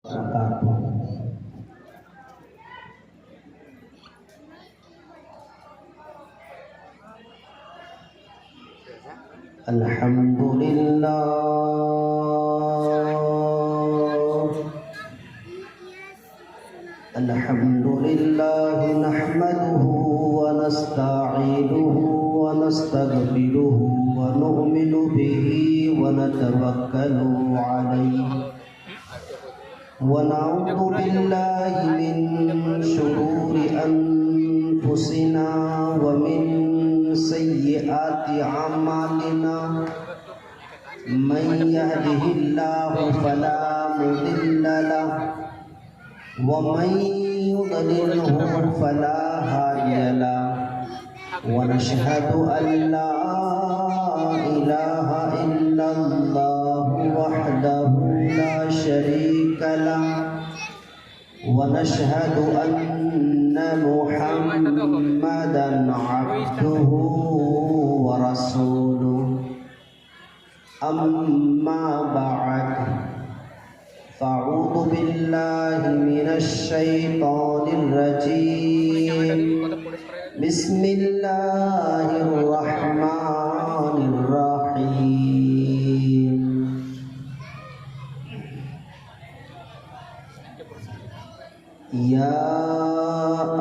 الحمدللہ نحمده ونستعینه ونستغفره ونؤمن به ونتوکل علیہ ونعوذ باللہ من شرور انفسنا ومن سیئات اعمالنا من يهده الله فلا مضل له ومن يضلله فلا هادي له ونشهد أن لا إله إلا الله وحده لا شريك له ونشهد أن محمدا عبده ورسوله أما بعد فأعوذ بالله من الشيطان الرجيم بسم الله الرحمن الرحيم يا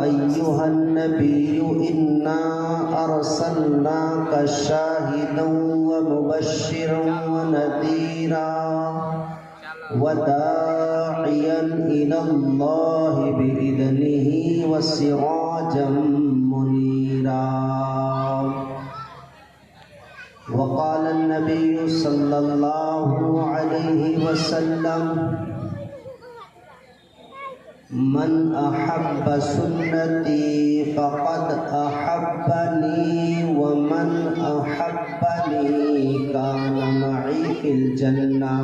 أيها النبي إنا أرسلناك شاهدا ومبشرا ونذيرا وداعيا إلى الله بإذنه وسراجا منيرا وقال النبي صلى الله عليه وسلم من أحب سنتي فقد أحبني ومن أحبني كان معي في الجنة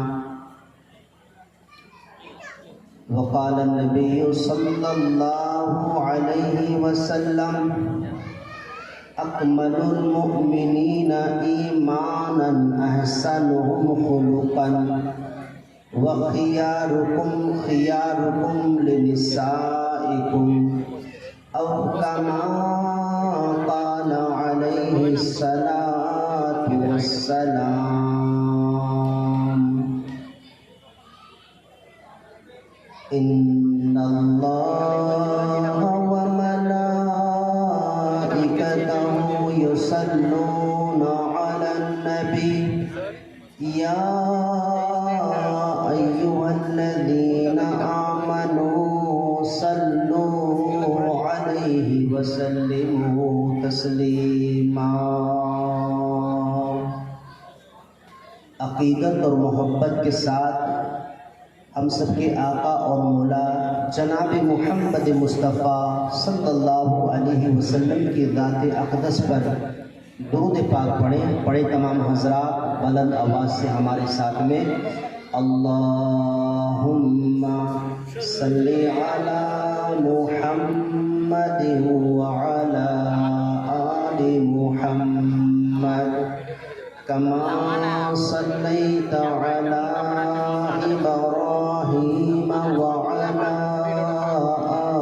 وقال النبي صلى الله عليه وسلم أكمل المؤمنين إيمانا أحسنهم خلقا وخياركم خياركم لنسائكم أو كما قال عليه الصلاة والسلام إن الله وملائكته يصلون على النبي يا أيها الذين آمنوا صلوا عليه وسلموا تسلیما۔ عقیدت اور محبت کے ساتھ ہم سب کے آقا اور مولا جناب محمد مصطفیٰ صلی اللہ علیہ وسلم کی ذات اقدس پر درود پاک پڑھیں تمام حضرات بلند آواز سے ہمارے ساتھ میں اللہم صلی علی محمد وعلی آل محمد کما صلیت علی إبراهيم وعلى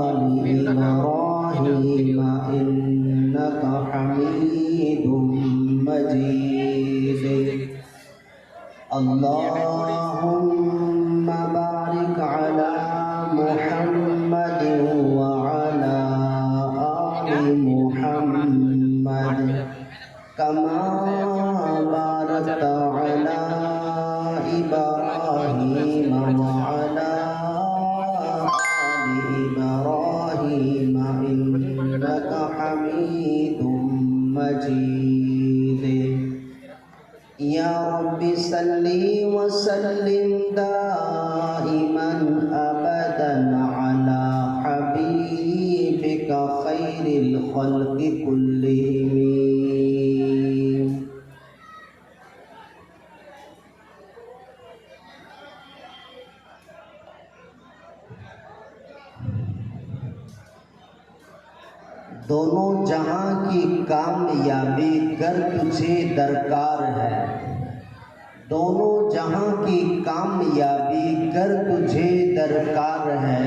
آل إبراهيم إنك حميد مجيد اللهم بارك على محمد وعلى آل محمد كما باركت على إبراهيم وعلى آل إبراهيم إنك حميد مجيد يا رب صل وسلم دائما أبدا على حبيبك خير الخلق كلهم۔ دونوں جہاں کی کامیابی گر تجھے درکار ہے، دونوں جہاں کی کامیابی گر تجھے درکار ہے،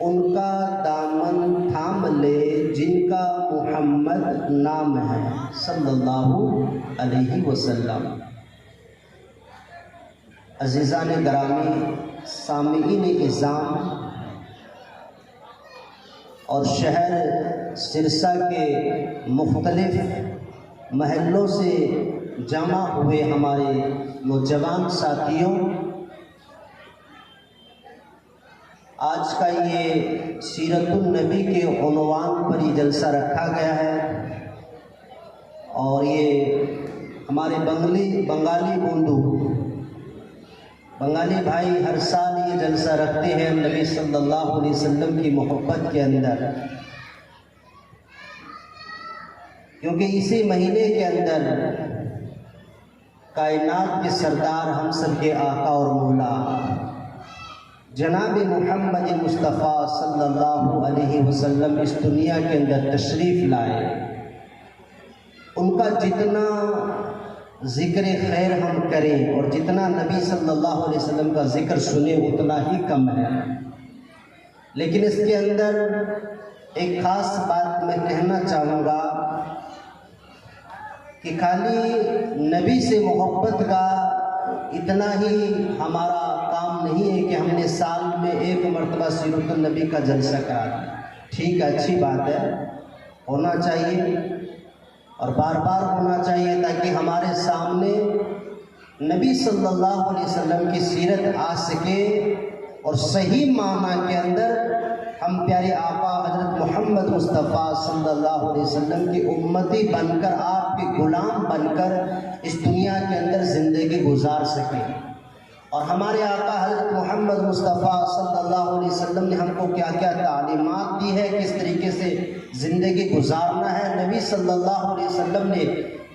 ان کا دامن تھام لے جن کا محمد نام ہے صلی اللہ علیہ وسلم۔ عزیزان گرامی، سامعین اعظام اور شہر سرسا کے مختلف محلوں سے جمع ہوئے ہمارے نوجوان ساتھیوں، آج کا یہ سیرت النبی کے عنوان پر یہ جلسہ رکھا گیا ہے، اور یہ ہمارے بنگالی بندو بنگالی بھائی ہر سال یہ جلسہ رکھتے ہیں نبی صلی اللہ علیہ وسلم کی محبت کے اندر، کیونکہ اسی مہینے کے اندر کائنات کے سردار ہم سب کے آقا اور مولا جناب محمد مصطفیٰ صلی اللہ علیہ وسلم اس دنیا کے اندر تشریف لائے۔ ان کا جتنا ذکر خیر ہم کریں اور جتنا نبی صلی اللہ علیہ وسلم کا ذکر سنیں اتنا ہی کم ہے، لیکن اس کے اندر ایک خاص بات میں کہنا چاہوں گا کہ خالی نبی سے محبت کا اتنا ہی ہمارا کام نہیں ہے کہ ہم نے سال میں ایک مرتبہ سیرت النبی کا جلسہ کرا دیا۔ ٹھیک ہے، اچھی بات ہے، ہونا چاہیے اور بار بار ہونا چاہیے تاکہ ہمارے سامنے نبی صلی اللہ علیہ وسلم کی سیرت آ سکے اور صحیح معنی کے اندر ہم پیارے آقا حضرت محمد مصطفیٰ صلی اللہ علیہ وسلم کی امتی بن کر، آپ کے غلام بن کر اس دنیا کے اندر زندگی گزار سکیں۔ اور ہمارے آقا حضرت محمد مصطفیٰ صلی اللہ علیہ وسلم نے ہم کو کیا کیا تعلیمات دی ہے، کس طریقے سے زندگی گزارنا ہے، نبی صلی اللہ علیہ وسلم نے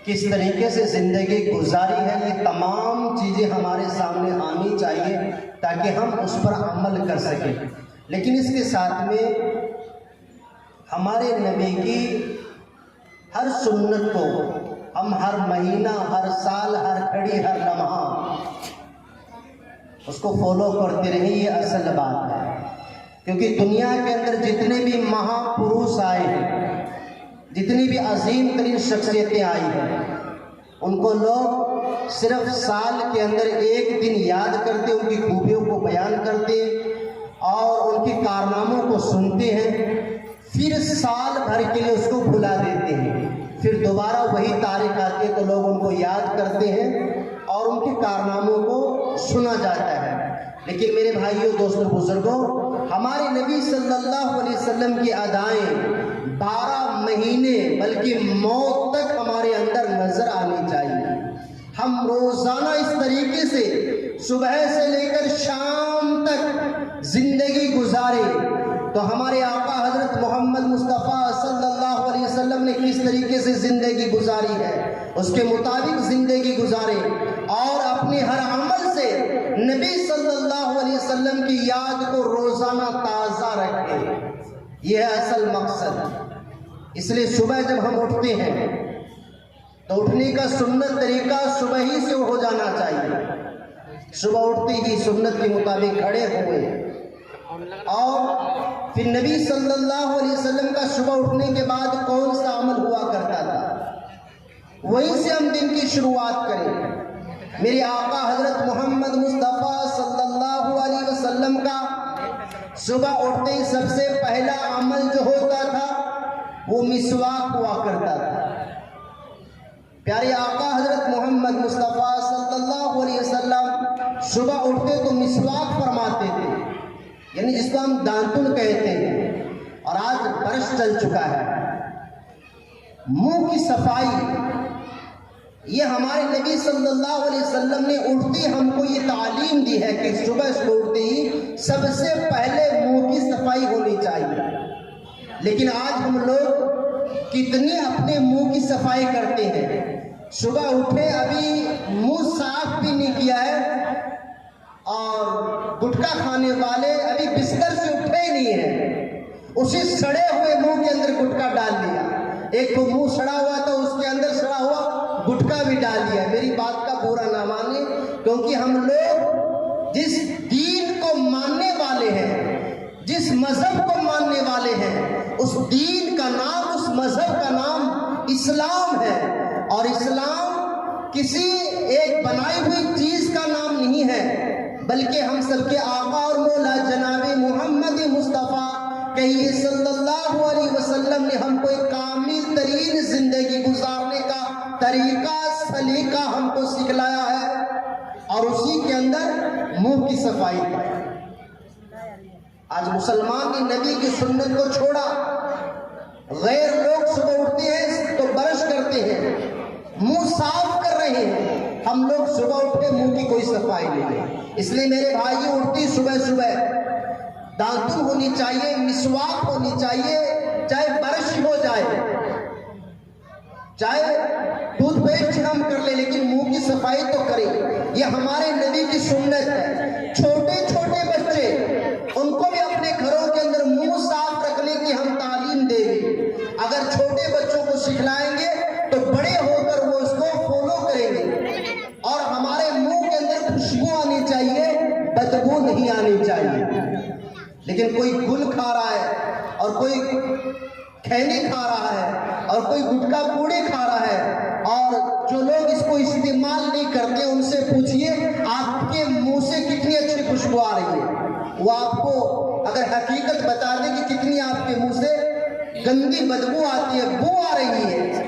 کس طریقے سے زندگی گزاری ہے، یہ تمام چیزیں ہمارے سامنے آنی چاہیے تاکہ ہم اس پر عمل کر سکیں۔ لیکن اس کے ساتھ میں ہمارے نبی کی ہر سنت کو ہم ہر مہینہ، ہر سال، ہر گھڑی، ہر لمحہ اس کو فالو کرتے رہیں، یہ اصل بات ہے۔ کیونکہ دنیا کے اندر جتنے بھی مہا پروش آئے ہیں، جتنی بھی عظیم ترین شخصیتیں آئی ہیں، ان کو لوگ صرف سال کے اندر ایک دن یاد کرتے، ان کی خوبیوں کو بیان کرتے اور ان کے کارناموں کو سنتے ہیں، پھر سال بھر کے لیے اس کو بھلا دیتے ہیں، پھر دوبارہ وہی تاریخ آتی ہے تو لوگ ان کو یاد کرتے ہیں اور ان کے کارناموں کو سنا جاتا ہے۔ لیکن میرے بھائیوں، دوستوں، بزرگوں، ہمارے نبی صلی اللہ علیہ وسلم کی ادائیں 12 مہینے بلکہ موت تک ہمارے اندر نظر آنی چاہیے۔ ہم روزانہ اس طریقے سے صبح سے لے کر شام تک زندگی گزارے تو ہمارے آقا حضرت محمد مصطفیٰ صلی اللہ علیہ وسلم نے کس طریقے سے زندگی گزاری ہے اس کے مطابق زندگی گزارے اور اپنے ہر عمل سے نبی صلی اللہ علیہ وسلم کی یاد کو روزانہ تازہ رکھے۔ یہ ہے اصل مقصد۔ اس لیے صبح جب ہم اٹھتے ہیں تو اٹھنے کا سنت طریقہ صبح ہی سے ہو جانا چاہیے۔ صبح اٹھتے ہی سنت کے مطابق کھڑے ہوئے اور پھر نبی صلی اللہ علیہ وسلم کا صبح اٹھنے کے بعد کون سا عمل ہوا کرتا تھا، وہیں سے ہم دن کی شروعات کریں۔ میرے آقا حضرت محمد مصطفیٰ صلی اللہ علیہ وسلم کا صبح اٹھتے ہی سب سے پہلا عمل جو ہوتا تھا وہ مسواک ہوا کرتا تھا۔ پیارے آقا حضرت محمد مصطفیٰ صلی اللہ علیہ وسلم صبح اٹھتے تو مسواک فرماتے تھے، یعنی جس کو ہم دانتن کہتے ہیں، اور آج برش چل چکا ہے۔ منہ کی صفائی، یہ ہمارے نبی صلی اللہ علیہ وسلم نے اٹھتے ہم کو یہ تعلیم دی ہے کہ صبح سے اٹھتے ہی سب سے پہلے منہ کی صفائی ہونی چاہیے۔ لیکن آج ہم لوگ کتنی اپنے منہ کی صفائی کرتے ہیں؟ صبح اٹھے ابھی منہ صاف بھی نہیں کیا ہے اور گٹکا کھانے والے ابھی بستر سے اٹھے ہی نہیں ہیں، اسی سڑے ہوئے منہ کے اندر گٹکا ڈال دیا۔ ایک منہ سڑا ہوا تھا، اس کے اندر سڑا ہوا گٹکا بھی ڈال دیا۔ میری بات کا برا نہ مانے، کیونکہ ہم لوگ جس دین کو ماننے والے ہیں، جس مذہب کو ماننے والے ہیں، اس دین کا نام، اس مذہب کا نام اسلام ہے، اور اسلام کسی ایک بنائی ہوئی چیز کا نام نہیں ہے، بلکہ ہم سب کے آقا اور مولا جناب محمد مصطفیٰ کہیے صلی اللہ علیہ وسلم نے ہم کو ایک کامل ترین زندگی گزارنے کا طریقہ سلیقہ ہم کو سکھلایا ہے، اور اسی کے اندر منہ کی صفائی ہے۔ آج مسلمان نے نبی کی سنت کو چھوڑا، غیر لوگ صبح اٹھتے ہیں تو برش کرتے ہیں، منہ صاف کر رہے ہیں، ہم لوگ صبح اٹھے منہ کی کوئی صفائی نہیں ہے۔ اس لیے میرے بھائیوں، اٹھتی صبح صبح دانتن ہونی چاہیے، مسواک ہونی چاہیے، چاہے برش ہو جائے، چاہے ٹوتھ پیسٹ ہم کر لیں، لیکن منہ کی صفائی تو کریں۔ یہ ہمارے نبی کی سنت ہے۔ چھوٹے چھوٹے بچے، ان کو بھی اپنے گھروں کے اندر منہ صاف رکھنے کی ہم تعلیم دیں گے۔ اگر چھوٹے بچوں کو سکھلائیں گے تو بڑے ہو کر وہ اس کو فالو کریں گے، اور ہمارے منہ کے اندر خوشبو آنی چاہیے، بدبو نہیں آنی چاہیے۔ لیکن کوئی گل کھا رہا ہے، اور کوئی کھینی کھا رہا ہے، اور کوئی گٹکا پوڑی کھا رہا ہے، اور جو لوگ اس کو استعمال نہیں کرتے ان سے پوچھئے آپ کے منہ سے کتنی اچھی خوشبو آ رہی ہے، وہ آپ کو اگر حقیقت بتا دیں کہ کتنی آپ کے منہ سے گندی بدبو آتی ہے، بو آ رہی ہے،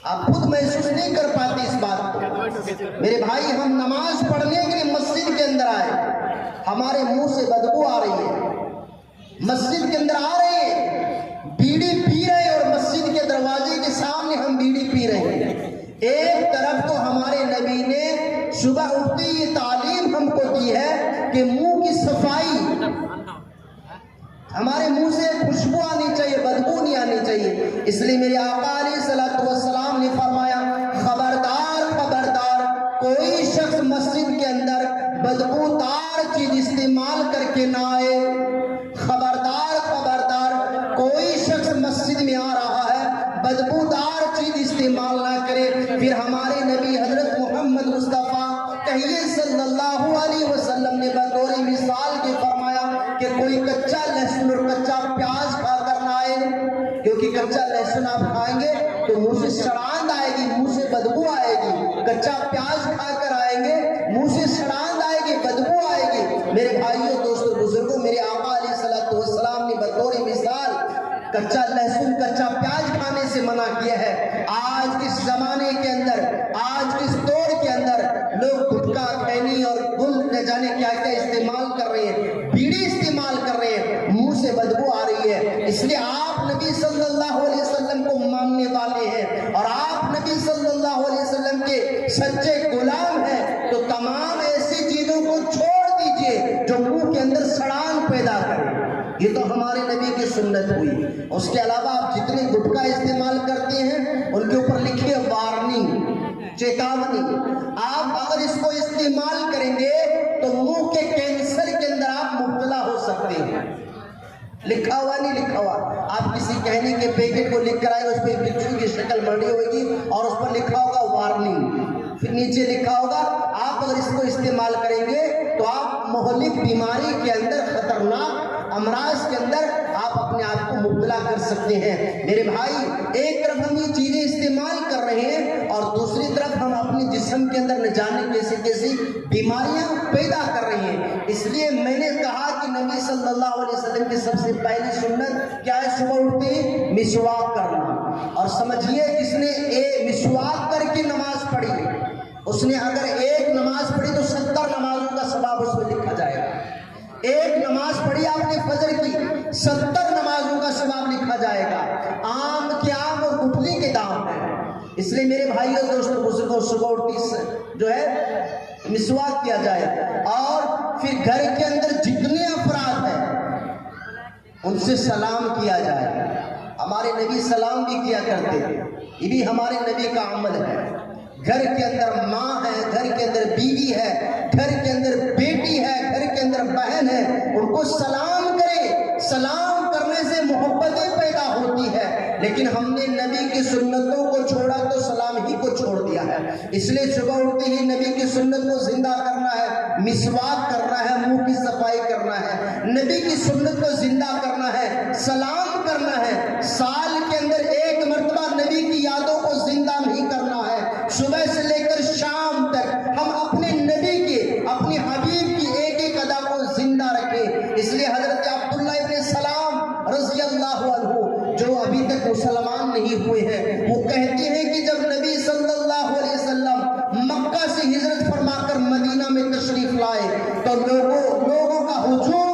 آپ خود محسوس نہیں کر پاتے اس بات کو۔ میرے بھائی، ہم نماز پڑھنے کے لیے مسجد کے اندر آئے، ہمارے منہ سے بدبو آ رہی ہے، مسجد کے اندر آ رہے ہیں، بیڑی پی رہے ہیں، اور مسجد کے دروازے کے سامنے ہم بیڑی پی رہے ہیں۔ ایک طرف تو ہمارے نبی نے صبح اٹھتے یہ تعلیم ہم کو دی ہے کہ منہ کی صفائی، ہمارے منہ سے خوشبو آنی چاہیے، بدبو نہیں آنی چاہیے۔ اس لیے میرے آقا علیہ الصلوۃ والسلام نے فرمایا، خبردار خبردار، کوئی شخص مسجد کے اندر بدبودار چیز استعمال کر کے نہ آئے، خبردار خبردار، کوئی شخص مسجد میں آ رہا ہے بدبودار چیز استعمال نہ کرے۔ پھر ہمارے نبی حضرت محمد مصطفیٰ کہیے صلی اللہ علیہ وسلم نے بطور مثال کے فرمایا کہ کوئی کچا لہسن اور کچا پیاز کھا کر نہ آئے، کیونکہ کچا لہسن آپ کھائیں گے تو منہ سے سڑاند آئے گی، منہ سے بدبو آئے گی، کچا پیاز کھا کر آئیں گے منہ سے سڑاند آئے گی، بدبو آئے گی۔ میرے بھائیوں، دوستوں، بزرگوں، میرے آقا علیہ الصلوۃ والسلام نے بطور مثال کچا لہسن کچا پیاز کھانے سے منع کیا ہے۔ آج کس زمانے کے اندر، آج کس دور کے اندر لوگ گٹکا، کھینی اور گل نہ جانے کیا کیا استعمال کر رہے ہیں، بیڑی استعمال کر رہے ہیں، منہ سے بدبو آ رہی ہے۔ اس لیے آپ نبی صلی اللہ علیہ وسلم کو ماننے والے ہیں، اور آپ نبی صلی اللہ علیہ وسلم کے سچے غلام ہیں، تو تمام ایسی چیزوں کو چھوڑ دیجئے جو منہ کے اندر سڑان پیدا کرے۔ یہ تو ہمارے نبی کی سنت ہوئی۔ اس کے علاوہ آپ جتنے گٹکا استعمال کرتے ہیں ان کے اوپر لکھیے وارننگ، چیتاونی۔ آپ اگر اس کو استعمال کریں گے تو منہ کے کینسر کے اندر آپ مبتلا ہو سکتے ہیں۔ لکھا ہوا نہیں لکھا ہوا، آپ کسی کہنے کے پیکٹ کو لکھ کر آئے، اس پہ بچھو کی شکل بنی ہوگی اور اس پر لکھا ہوگا وارننگ، پھر نیچے لکھا ہوگا آپ اگر اس کو استعمال کریں گے تو آپ مہلک بیماری کے اندر، خطرناک امراض کے اندر آپ اپنے آپ کو مبتلا کر سکتے ہیں۔ میرے بھائی، ایک طرف ہم یہ چیزیں استعمال کر رہے ہیں اور دوسری طرف ہم اپنے جسم کے اندر نہ جانے کیسی کیسی بیماریاں پیدا کر رہے ہیں۔ اس لیے میں نے کہا کہ نبی صلی اللہ علیہ وسلم کی سب سے پہلی سنت کیا ہے؟ صبح اٹھتے ہی مسواک کرنا۔ اور سمجھیے، جس نے مسواک کر کے نماز پڑھی، اس نے اگر ایک نماز پڑھی تو 70 نمازوں کا ثواب اس میں لکھا جائے گا۔ ایک نماز پڑھی آپ نے فجر کی، 70 نمازوں کا ثواب لکھا جائے گا۔ آم کے آم اور گٹھلی کے دام ہے۔ اس لیے میرے بھائیوں، دوستوں، بزرگوں، صبح اٹھتی جو ہے مسواک کیا جائے، اور پھر گھر کے اندر جتنے افراد ہیں ان سے سلام کیا جائے۔ ہمارے نبی سلام بھی کیا کرتے ہیں، یہ بھی ہمارے نبی کا عمل ہے۔ گھر کے اندر ماں ہے، گھر کے اندر بیوی ہے، گھر کے اندر بیٹی ہے، گھر کے اندر بہن ہے، ان کو سلام کرے۔ سلام کرنے سے محبتیں پیدا ہوتی ہے، لیکن ہم نے نبی کی سنتوں کو چھوڑا تو سلام ہی کو چھوڑ دیا ہے۔ اس لیے صبح اٹھتے ہی نبی کی مسواک کرنا ہے، منہ کی صفائی کرنا ہے، نبی کی سنت کو زندہ کرنا ہے، سلام کرنا ہے، سال کے اندر ایک مرتبہ نبی کی یادوں کو زندہ نہیں کرنا ہے، صبح سے لے کر شام تک ہم اپنے نبی کے، اپنے حبیب کی ایک ایک ادا کو زندہ رکھیں۔ اس لیے حضرت عبداللہ ابن سلام رضی اللہ عنہ جو ابھی تک مسلمان نہیں ہوئے ہیں، وہ کہتے ہیں کہ جب نبی صلی اللہ علیہ وسلم مکہ سے ہجرت فرما کر مدینہ میں تشریف لائے تو لوگوں کا ہجوم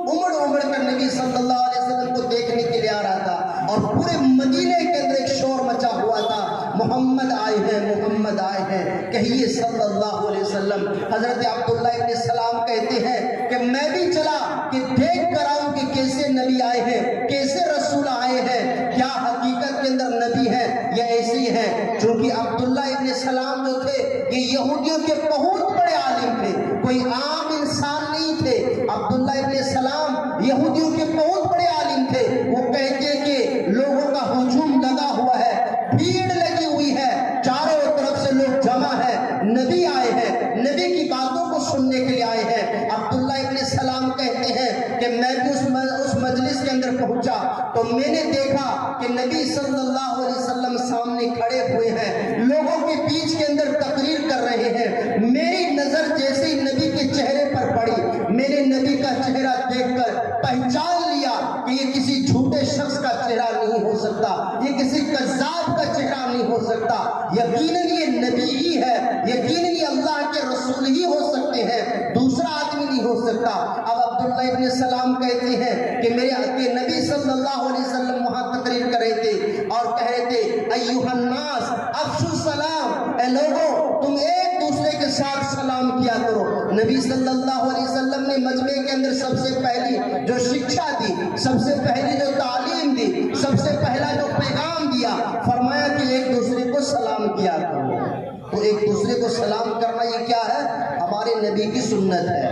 امڑ کر نبی صلی اللہ علیہ وسلم کو دیکھنے کے لیے آ رہا تھا، اور پورے مدینے کے اندر ایک شور مچا ہوا تھا، محمد آئے ہیں، محمد آئے ہیں، کہیے صلی اللہ علیہ وسلم۔ حضرت عبداللہ ابن سلام کہتے ہیں کہ میں بھی چلا کہ دیکھ کر آؤں کہ کیسے نبی آئے ہیں، کیسے رسول آئے ہیں، کیا حقیقت کے اندر نبی ہے یا ایسے ہی ہے۔ چونکہ عبداللہ ابن سلام جو تھے یہ یہودیوں کے بہت بڑے عالم تھے، کوئی عام انسان نہیں تھے۔ عبداللہ ابن سلام یہودیوں کے بہت بڑے عالم تھے۔ وہ کہتے کہ لوگوں کا ہجوم لگا ہوا ہے، بھیڑ لگی ہوئی ہے، چاروں طرف سے لوگ جمع ہے، نبی آئے ہیں، نبی کی باتوں کو سننے کے لیے آئے ہیں۔ عبداللہ ابن سلام کہتے ہیں کہ میں بھی اس مجلس کے اندر پہنچا تو میں نے دیکھا کہ نبی صلی اللہ علیہ وسلم سامنے کھڑے ہوئے ہیں، لوگوں کے بیچ کے اندر تقریر کر رہے ہیں۔ میری نظر جیسے ہی نبی کے چہرے پر پڑی، میں نے نبی کا چہرہ دیکھ کر پہچان لیا کہ یہ کسی جھوٹے شخص کا چہرہ نہیں ہو سکتا، یہ کسی کذاب کا چہرہ نہیں ہو سکتا، یقیناً یہ نبی ہی ہے، یقیناً یہ اللہ کے رسول ہی ہو سکتے ہیں، دوسرا آدمی نہیں ہو سکتا۔ اب عبداللہ ابن سلام کہتے ہیں کہ میرے نبی صلی اللہ علیہ وسلم وہاں تقریر کر رہے تھے اور کہہ رہے تھے ایھا الناس افشوا السلام، اے لوگوں تم ایک دوسرے کے ساتھ سلام کیا کرو۔ نبی صلی اللہ علیہ وسلم نے مجمع کے اندر سب سے پہلی جو شکشا دی، سب سے پہلی جو تعلیم دی، سب سے پہلا جو پیغام دیا، فرمایا کہ ایک دوسرے کو سلام کیا کرو۔ تو ایک دوسرے کو سلام کرنا یہ کیا ہے؟ ہمارے نبی کی سنت ہے،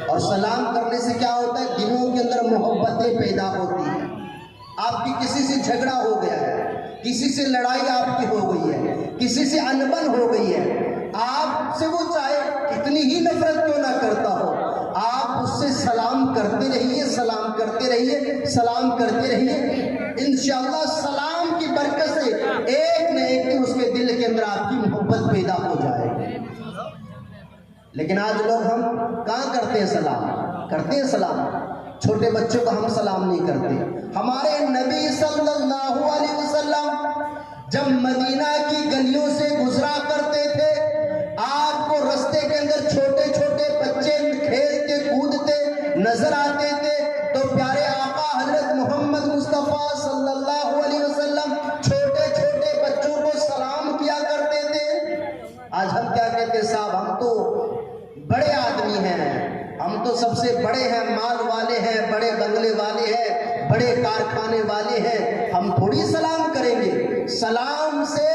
اور سلام کرنے سے کیا ہوتا ہے؟ دلوں کے اندر محبتیں پیدا ہوتی ہیں۔ آپ کی کسی سے جھگڑا ہو گیا ہے، کسی سے لڑائی آپ کی ہو گئی ہے، کسی سے انبن ہو گئی ہے، آپ سے وہ چاہے کتنی ہی نفرت کیوں نہ کرتا ہو، آپ اس سے سلام کرتے رہیے، سلام کرتے رہیے، سلام کرتے رہیے، انشاءاللہ سلام کی برکت سے ایک نہ ایک دن اس کے دل کے اندر آپ کی محبت پیدا ہو جائے گی۔ لیکن آج لوگ ہم کہاں کرتے ہیں سلام؟ کرتے ہیں سلام؟ چھوٹے بچوں کو ہم سلام نہیں کرتے۔ ہمارے نبی صلی اللہ علیہ وسلم جب مدینہ کی گلیوں سے گزرا کرتے تھے، آپ کو رستے کے اندر چھوٹے چھوٹے بچے کھیلتے کودتے نظر آتے تھے تو پیارے آقا حضرت محمد مصطفیٰ صلی اللہ علیہ وسلم چھوٹے چھوٹے بچوں کو سلام کیا کرتے تھے۔ آج ہم کیا کہتے ہیں؟ صاحب ہم تو بڑے آدمی ہیں، ہم تو سب سے بڑے ہیں، مال والے ہیں، بڑے بنگلے والے ہیں، بڑے کارخانے والے ہیں، ہم تھوڑی سلام کریں گے۔ سلام سے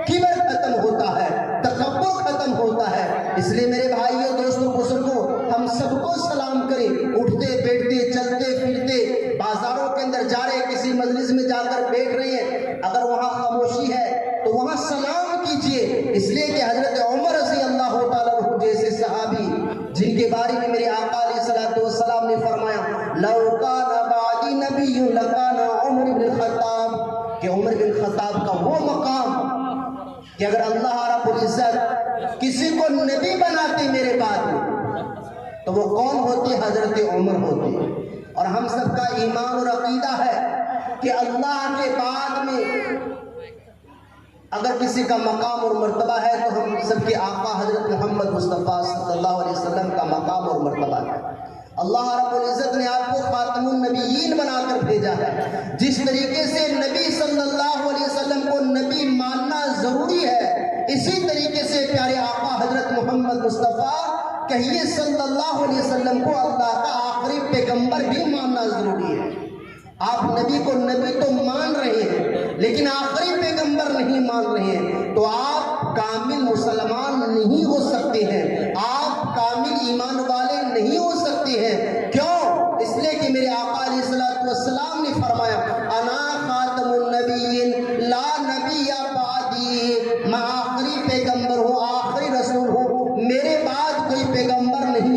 کبر ختم ہوتا ہے، تکبر ختم ہوتا ہے۔ اس لیے میرے بھائیوں، دوستوں، بزرگوں، ہم سب کو سلام کریں، اٹھتے بیٹھتے چلتے پھرتے، بازاروں کے اندر جا رہے، کسی مجلس میں جا کر بیٹھ رہے ہیں، اگر وہاں خاموشی ہے تو وہاں سلام کیجئے۔ اس لیے کہ حضرت عمر رضی اللہ تعالیٰ عنہ جیسے صحابی جن کے بارے میں میرے آقا علیہ الصلوۃ والسلام نے فرمایا لو کان بعدی نبی لکان عمر بن الخطاب، کہ عمر بن الخطاب کا وہ مقام کہ اگر اللہ رب العزت کسی کو نبی بناتے میرے بعد میں تو وہ کون ہوتے؟ حضرت عمر ہوتے۔ اور ہم سب کا ایمان اور عقیدہ ہے کہ اللہ کے بعد میں اگر کسی کا مقام اور مرتبہ ہے تو ہم سب کے آقا حضرت محمد مصطفیٰ صلی اللہ علیہ وسلم کا مقام اور مرتبہ ہے۔ اللہ رب العزت نے آپ کو خاتم النبیین بنا کر بھیجا ہے۔ جس طریقے سے نبی صلی اللہ علیہ وسلم کو نبی ماننا ضروری ہے، اسی طریقے سے پیارے آقا حضرت محمد مصطفیٰ کہیے صلی اللہ علیہ وسلم کو اللہ کا آخری پیغمبر بھی ماننا ضروری ہے۔ آپ نبی کو نبی تو مان رہے ہیں لیکن آخری پیغمبر نہیں مان رہے ہیں تو آپ کامل مسلمان نہیں ہو سکتے ہیں، آپ کامل ایمان والے نہیں ہو سکتے ہیں۔ کیوں؟ اس لیے کہ میرے آقا علیہ الصلوۃ والسلام نے فرمایا انا خاتم النبیین لا نبی بعدی، میں آخری پیغمبر ہوں، آخری رسول ہوں، میرے بعد کوئی پیغمبر نہیں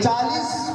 40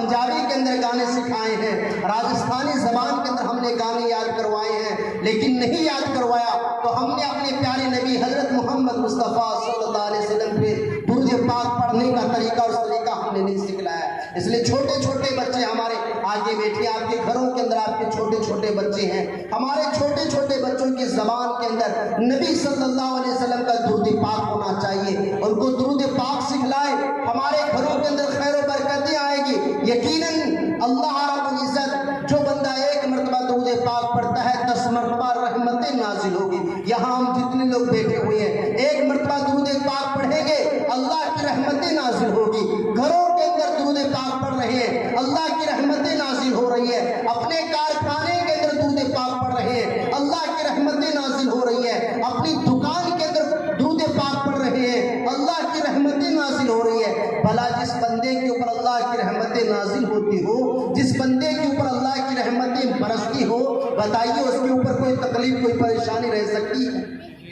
پنجابی کے اندر گانے سکھائے ہیں، راجستھانی زبان کے اندر ہم نے گانے یاد کروائے ہیں، لیکن نہیں یاد کروایا تو ہم نے اپنے پیارے نبی حضرت محمد مصطفیٰ صلی اللہ علیہ وسلم پہ درود پاک پڑھنے کا طریقہ اور طریقہ ہم نے نہیں سکھلایا۔ اس لیے چھوٹے چھوٹے بچے ہمارے آگے بیٹھے، آپ کے گھروں کے اندر آپ کے چھوٹے چھوٹے بچے ہیں، ہمارے چھوٹے چھوٹے بچوں کی زبان کے اندر نبی صلی اللہ علیہ وسلم کا درود پاک ہونا چاہیے، ان کو درود پاک سکھلائے، ہمارے گھروں کے اندر خیر و برکتیں آئے گی۔ یقیناً اللہ رب العزت جو بندہ ایک مرتبہ درود پاک پڑھتا ہے 10 مرتبہ رحمتیں نازل ہوگی۔ یہاں ہم جتنے لوگ بیٹھے ہوئے ہیں ایک مرتبہ درود پاک پڑھیں گے اللہ کی رحمتیں نازل ہوگی۔ گھروں کے اندر درود پاک پڑھ رہے ہیں اللہ کی رحمتیں نازل ہو رہی ہے، اپنے کارخانے کے اندر درود پاک پڑھ رہے ہیں اللہ کی رحمتیں نازل ہو رہی ہے، اپنی دکان کے اندر درود پاک پڑھ رہے ہیں اللہ کی رحمتیں نازل ہو رہی ہے۔ بھلا جس بندے کے اوپر اللہ کی رحمتیں نازل ہوتی ہو، جس بندے کے اوپر اللہ کی رحمتیں برستی ہو، بتائیے اس کے اوپر کوئی تکلیف کوئی پریشانی رہ سکتی ہے؟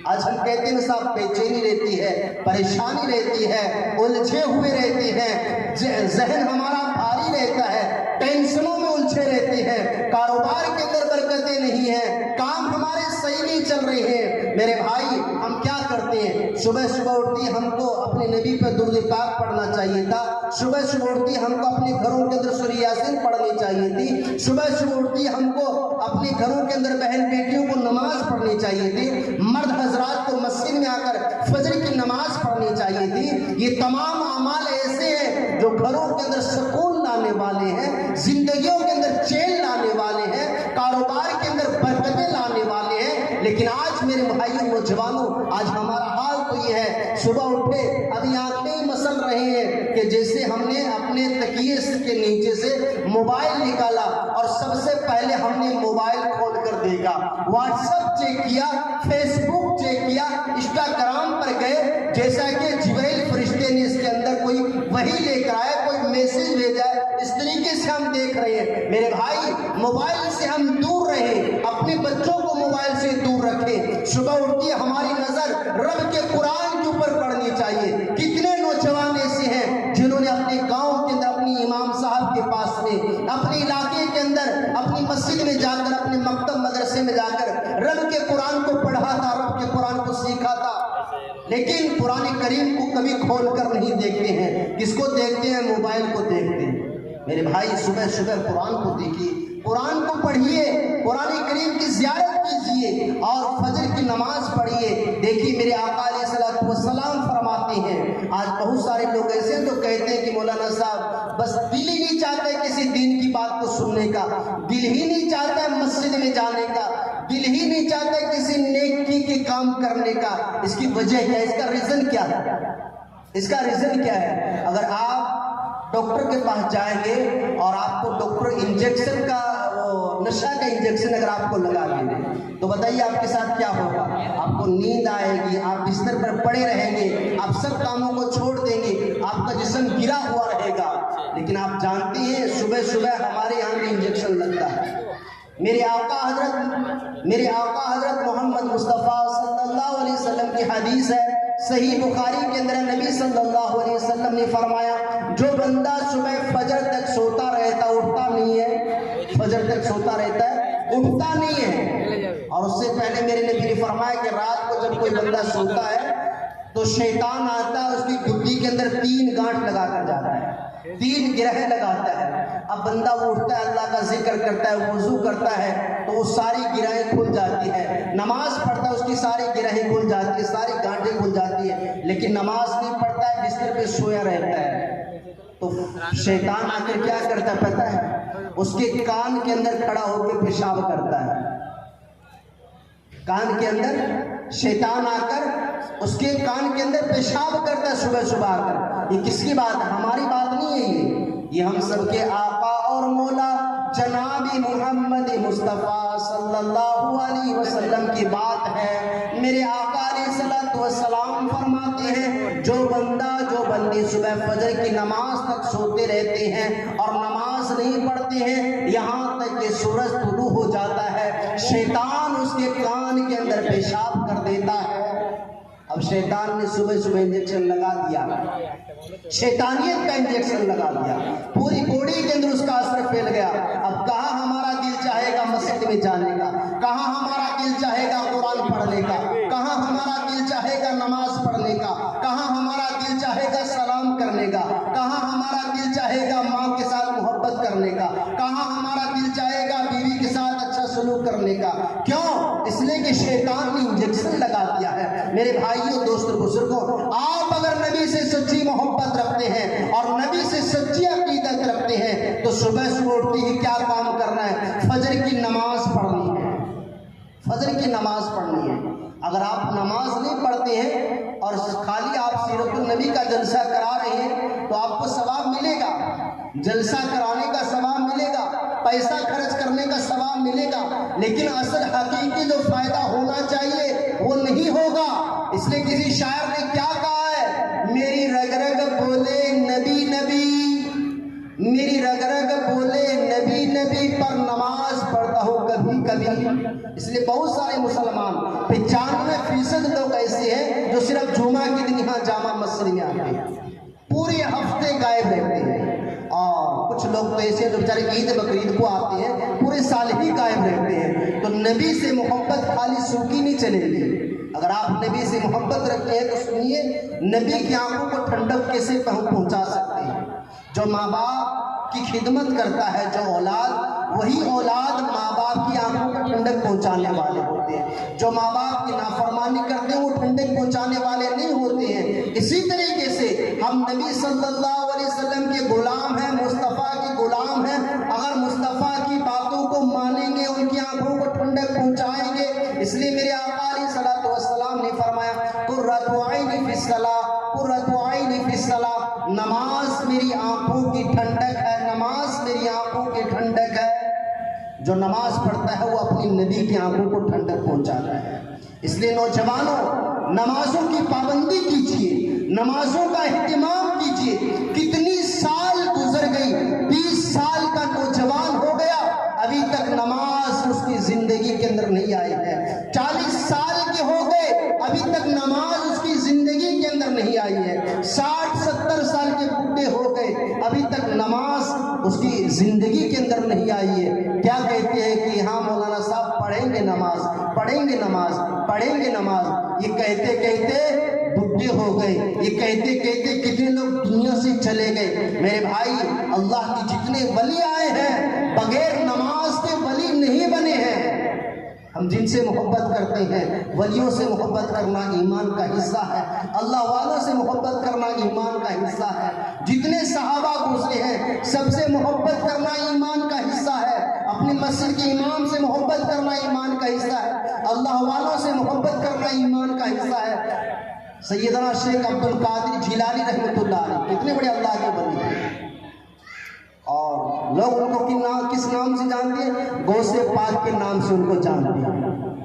آج ہم کہتے ہیں صاحب بے چینی رہتی ہے، پریشانی رہتی ہے، الجھے ہوئے رہتے ہیں، ذہن ہمارا بھاری رہتا ہے، ٹینشنوں میں الجھے رہتے ہیں، کاروبار کے اندر برکتیں نہیں ہیں، کام ہمارے صحیح نہیں چل رہے ہیں۔ میرے بھائی ہم کیا کرتے ہیں؟ صبح صبح اٹھتی ہم کو اپنے نبی پہ درود پاک پڑھنا چاہیے تھا، صبح صبح اٹھتی ہم کو اپنے گھروں کے اندر سورہ یاسین پڑھنی چاہیے تھی، صبح صبح اٹھتی ہم کو اپنے گھروں کے اندر بہن بیٹیوں کو نماز پڑھنی چاہیے تھی، مرد حضرات کو مسجد میں آ کر فجر کی نماز پڑھنی چاہیے تھی۔ یہ تمام اعمال ایسے ہیں جو گھروں کے اندر سکون لانے والے ہیں، زندگیوں کے اندر چین لانے والے ہیں، کاروبار کے اندر برکتیں لانے والے ہیں۔ لیکن آج میرے بھائیوں نوجوانوں، آج ہمارا حال تو یہ ہے، صبح اٹھے ابھی آنکھیں ہی مسل رہے ہیں کہ جیسے ہم نے اپنے تکیے کے نیچے سے موبائل نکالا اور سب سے پہلے ہم نے موبائل کھول کر دیکھا، واٹس ایپ چیک کیا، فیس بک چیک کیا، انسٹاگرام پر گئے، جیسا کہ جبرائیل فرشتے نے اس کے اندر کوئی وحی لے کر آئے، کوئی میسج بھیجا ہے، اس طریقے سے ہم دیکھ رہے ہیں۔ میرے بھائی موبائل سے ہم دور رہیں، اپنے بچوں کو موبائل سے دور رکھیں۔ صبح اٹھتی ہماری نظر رب کے قرآن کے اوپر پڑنی چاہیے۔ کتنے نوجوان ایسے ہیں جنہوں نے اپنے گاؤں کے اندر اپنی امام صاحب کے پاس میں، اپنے علاقے کے اندر اپنی مسجد میں جا کر، اپنے مکتب مدرسے میں جا کر رب کے قرآن کو پڑھا تھا، رب کے قرآن کو سیکھا تھا، لیکن قرآن کریم کو کبھی کھول کر نہیں دیکھتے ہیں۔ کس کو دیکھتے ہیں؟ موبائل کو دیکھتے ہیں۔ میرے بھائی صبح صبح قرآن کو دیکھیے، قرآن کو پڑھیے، قرآن کریم کی زیارت کیجیے اور فجر کی نماز پڑھیے۔ دیکھیے میرے آقا علیہ الصلوۃ والسلام فرماتے ہیں، آج بہت سارے لوگ ایسے ہیں جو کہتے ہیں کہ مولانا صاحب بس دل ہی نہیں چاہتے کسی دین کی بات کو سننے کا، دل ہی نہیں چاہتا ہے مسجد میں جانے کا، دل ہی نہیں چاہتا کسی نیکی کے کام کرنے کا۔ اس کی وجہ کیا ہے؟ اس کا ریزن کیا ہے؟ اس کا ریزن کیا ہے؟ اگر آپ ڈاکٹر کے پاس جائیں گے اور آپ کو ڈاکٹر انجیکشن کا نشہ کا انجیکشن اگر آپ کو لگا دیں گے تو بتائیے آپ کے ساتھ کیا ہوگا؟ آپ کو نیند آئے گی، آپ بستر پر پڑے رہیں گے، آپ سب کاموں کو چھوڑ دیں گے، آپ کا جسم گرا ہوا رہے گا۔ لیکن آپ جانتے ہیں صبح صبح ہمارے یہاں بھی انجیکشن لگتا ہے۔ میرے آقا حضرت محمد مصطفیٰ صلی اللہ علیہ وسلم کی حدیث ہے، صحیح بخاری کے اندر نبی صلی اللہ علیہ وسلم نے فرمایا، جو بندہ صبح فجر تک سوتا رہتا اٹھتا نہیں ہے، فجر تک سوتا رہتا ہے اٹھتا نہیں ہے، اور اس سے پہلے میرے نبی نے فرمایا کہ رات کو جب کوئی بندہ سوتا ہے تو شیطان آتا ہے، اس کی گدی کے اندر 3 گانٹھ لگا کر جاتا ہے، 3 گرہ لگاتا ہے۔ اب بندہ وہ اٹھتا ہے، اللہ کا ذکر کرتا ہے، وضو کرتا ہے تو وہ ساری گرہیں کھل جاتی ہے، نماز پڑھتا ہے اس کی ساری گرہیں کھل جاتی ہے، ساری گانٹھیں کھل جاتی ہے، لیکن نماز نہیں پڑھتا ہے، بستر پہ سویا رہتا ہے۔ تو شیطان آ کر کیا کرتا ہے پتہ ہے؟ اس کے کان کے اندر کھڑا ہو کے پیشاب کرتا ہے، کان کے اندر شیطان آ کر اس کے کان کے اندر پیشاب کرتا ہے صبح صبح آ کر۔ یہ کس کی بات ہے؟ ہماری بات نہیں ہے، یہ ہم سب کے آقا اور مولا جناب محمد مصطفیٰ صلی اللہ علیہ وسلم کی بات ہے۔ میرے آقا علیہ السلام فرماتے ہیں، جو بندہ جو بندی صبح فجر کی نماز تک سوتے رہتے ہیں اور نماز نہیں پڑھتے ہیں یہاں تک کہ سورج طلوع ہو جاتا ہے، شیطان اس کے کان کے اندر پیشاب کر دیتا ہے۔ اب شیطان نے صبح صبح انجیکشن لگا دیا، شیطانیت کا انجیکشن لگا دیا، پوری باڈی کے اندر اس کا اثر پھیل گیا۔ اب کہاں ہمارا دل چاہے گا مسجد میں جانے کا، کہاں ہمارا دل چاہے گا قرآن پڑھنے کا، کہاں ہمارا دل چاہے گا نماز پڑھنے کا، کہاں ہمارا دل چاہے گا سلام کرنے کا، کہاں ہمارا دل چاہے گا ماں کے ساتھ محبت کرنے کا، کہاں ہمارا دل چاہے گا بیوی کے ساتھ اچھا سلوک کرنے کا۔ کیوں؟ اس لیے کہ شیطان نے انجیکشن لگا دیا ہے۔ میرے بھائیوں، دوستوں، بزرگوں، آپ اگر نبی سے سچی محبت رکھتے ہیں اور نبی سے سچی عقیدت رکھتے ہیں تو صبح صبح اٹھتے ہی کیا کام کرنا ہے؟ فجر کی نماز پڑھنی ہے، فجر کی نماز پڑھنی ہے۔ اگر آپ نماز نہیں پڑھتے ہیں اور خالی آپ سیرت النبی کا جلسہ کرا رہے ہیں تو آپ کو ثواب ملے گا، جلسہ کرانے کا ثواب ملے گا، پیسہ خرچ کرنے کا ثواب ملے گا، لیکن اصل حقیقی جو فائدہ ہونا چاہیے وہ نہیں ہوگا۔ اس لیے کسی شاعر نے کیا کہا ہے؟ میری رگ رگ بولے نبی نبی، میری رگ رگ بولے نبی نبی، پر نماز پڑھتا ہوں کبھی کبھی۔ اس لیے بہت سارے مسلمان 95% لوگ ایسے ہیں جو صرف جمعہ کے دن یہاں جامع مسجد میں آتے ہیں، پورے ہفتے غائب رہتے ہیں۔ اور کچھ لوگ تو ایسے ہیں جو بیچارے عید بقرعید کو آتے ہیں، پورے سال ہی غائب رہتے ہیں۔ تو نبی سے محبت خالی سوکھی نہیں چلے گی۔ اگر آپ نبی سے محبت رکھتے ہیں تو سنیے، نبی کی آنکھوں کو ٹھنڈک کیسے پہنچا سکتے ہیں؟ جو ماں باپ کی خدمت کرتا ہے جو اولاد، وہی اولاد ماں باپ کی آنکھوں کو ٹھنڈک پہنچانے والے ہوتے ہیں۔ جو ماں باپ کی نافرمانی کرتے ہیں وہ ٹھنڈک پہنچانے والے نہیں ہوتے ہیں۔ اسی طریقے سے ہم نبی صلی اللہ علیہ وسلم کے غلام ہیں، مصطفیٰ کے غلام ہیں۔ اگر مصطفیٰ کی باتوں کو مانیں گے، ان کی آنکھوں کو ٹھنڈک پہنچائیں گے۔ اس لیے میرے آقا علیہ السلام نے فرمایا قرۃ عین فی الصلاۃ، قرۃ عین فی الصلاۃ، نماز میری آنکھوں کی ٹھنڈک ہے، نماز میری آنکھوں کی ٹھنڈک ہے۔ جو نماز پڑھتا ہے وہ اپنی نبی کی آنکھوں کو ٹھنڈک پہنچاتا ہے۔ اس لیے نوجوانوں، نمازوں کی پابندی کیجیے، نمازوں کا اہتمام کیجیے۔ کتنی سال گزر گئی، 20 سال کا نوجوان ہو گیا، ابھی تک نماز اس کی زندگی کے اندر نہیں آئی ہے۔ 40 سال کے ہو گئے، ابھی تک نماز اس کی زندگی کے اندر نہیں آئی ہے۔ 60-70 سال کے بوڑھے ہو گئے، ابھی تک نماز اس کی زندگی کے اندر نہیں آئی ہے۔ کیا کہتے ہیں کہ ہاں مولانا صاحب پڑھیں گے نماز، پڑھیں گے نماز، پڑھیں گے نماز، یہ کہتے کہتے بڈھے ہو گئے، یہ کہتے کہتے کتنے لوگ دنیا سے چلے گئے۔ میرے بھائی، اللہ کی جتنے ولی آئے ہیں بغیر نماز کے ولی نہیں بنے ہیں۔ ہم جن سے محبت کرتے ہیں، ولیوں سے محبت کرنا ایمان کا حصہ ہے، اللہ والوں سے محبت کرنا ایمان کا حصہ ہے۔ جتنے صحابہ گزرے ہیں سب سے محبت کرنا ایمان کا حصہ ہے۔ اپنی مسجد کے امام سے محبت کرنا ایمان کا حصہ ہے، اللہ والوں سے محبت کرنا ایمان کا حصہ ہے۔ سیدنا شیخ عبد القادر جیلانی رحمۃ اللہ علیہ کتنے بڑے اللہ کے ولی ہیں، اور لوگ ان کو کس نام سے جانتے ہیں؟ غوث پاک کے نام سے ان کو جانتے ہیں۔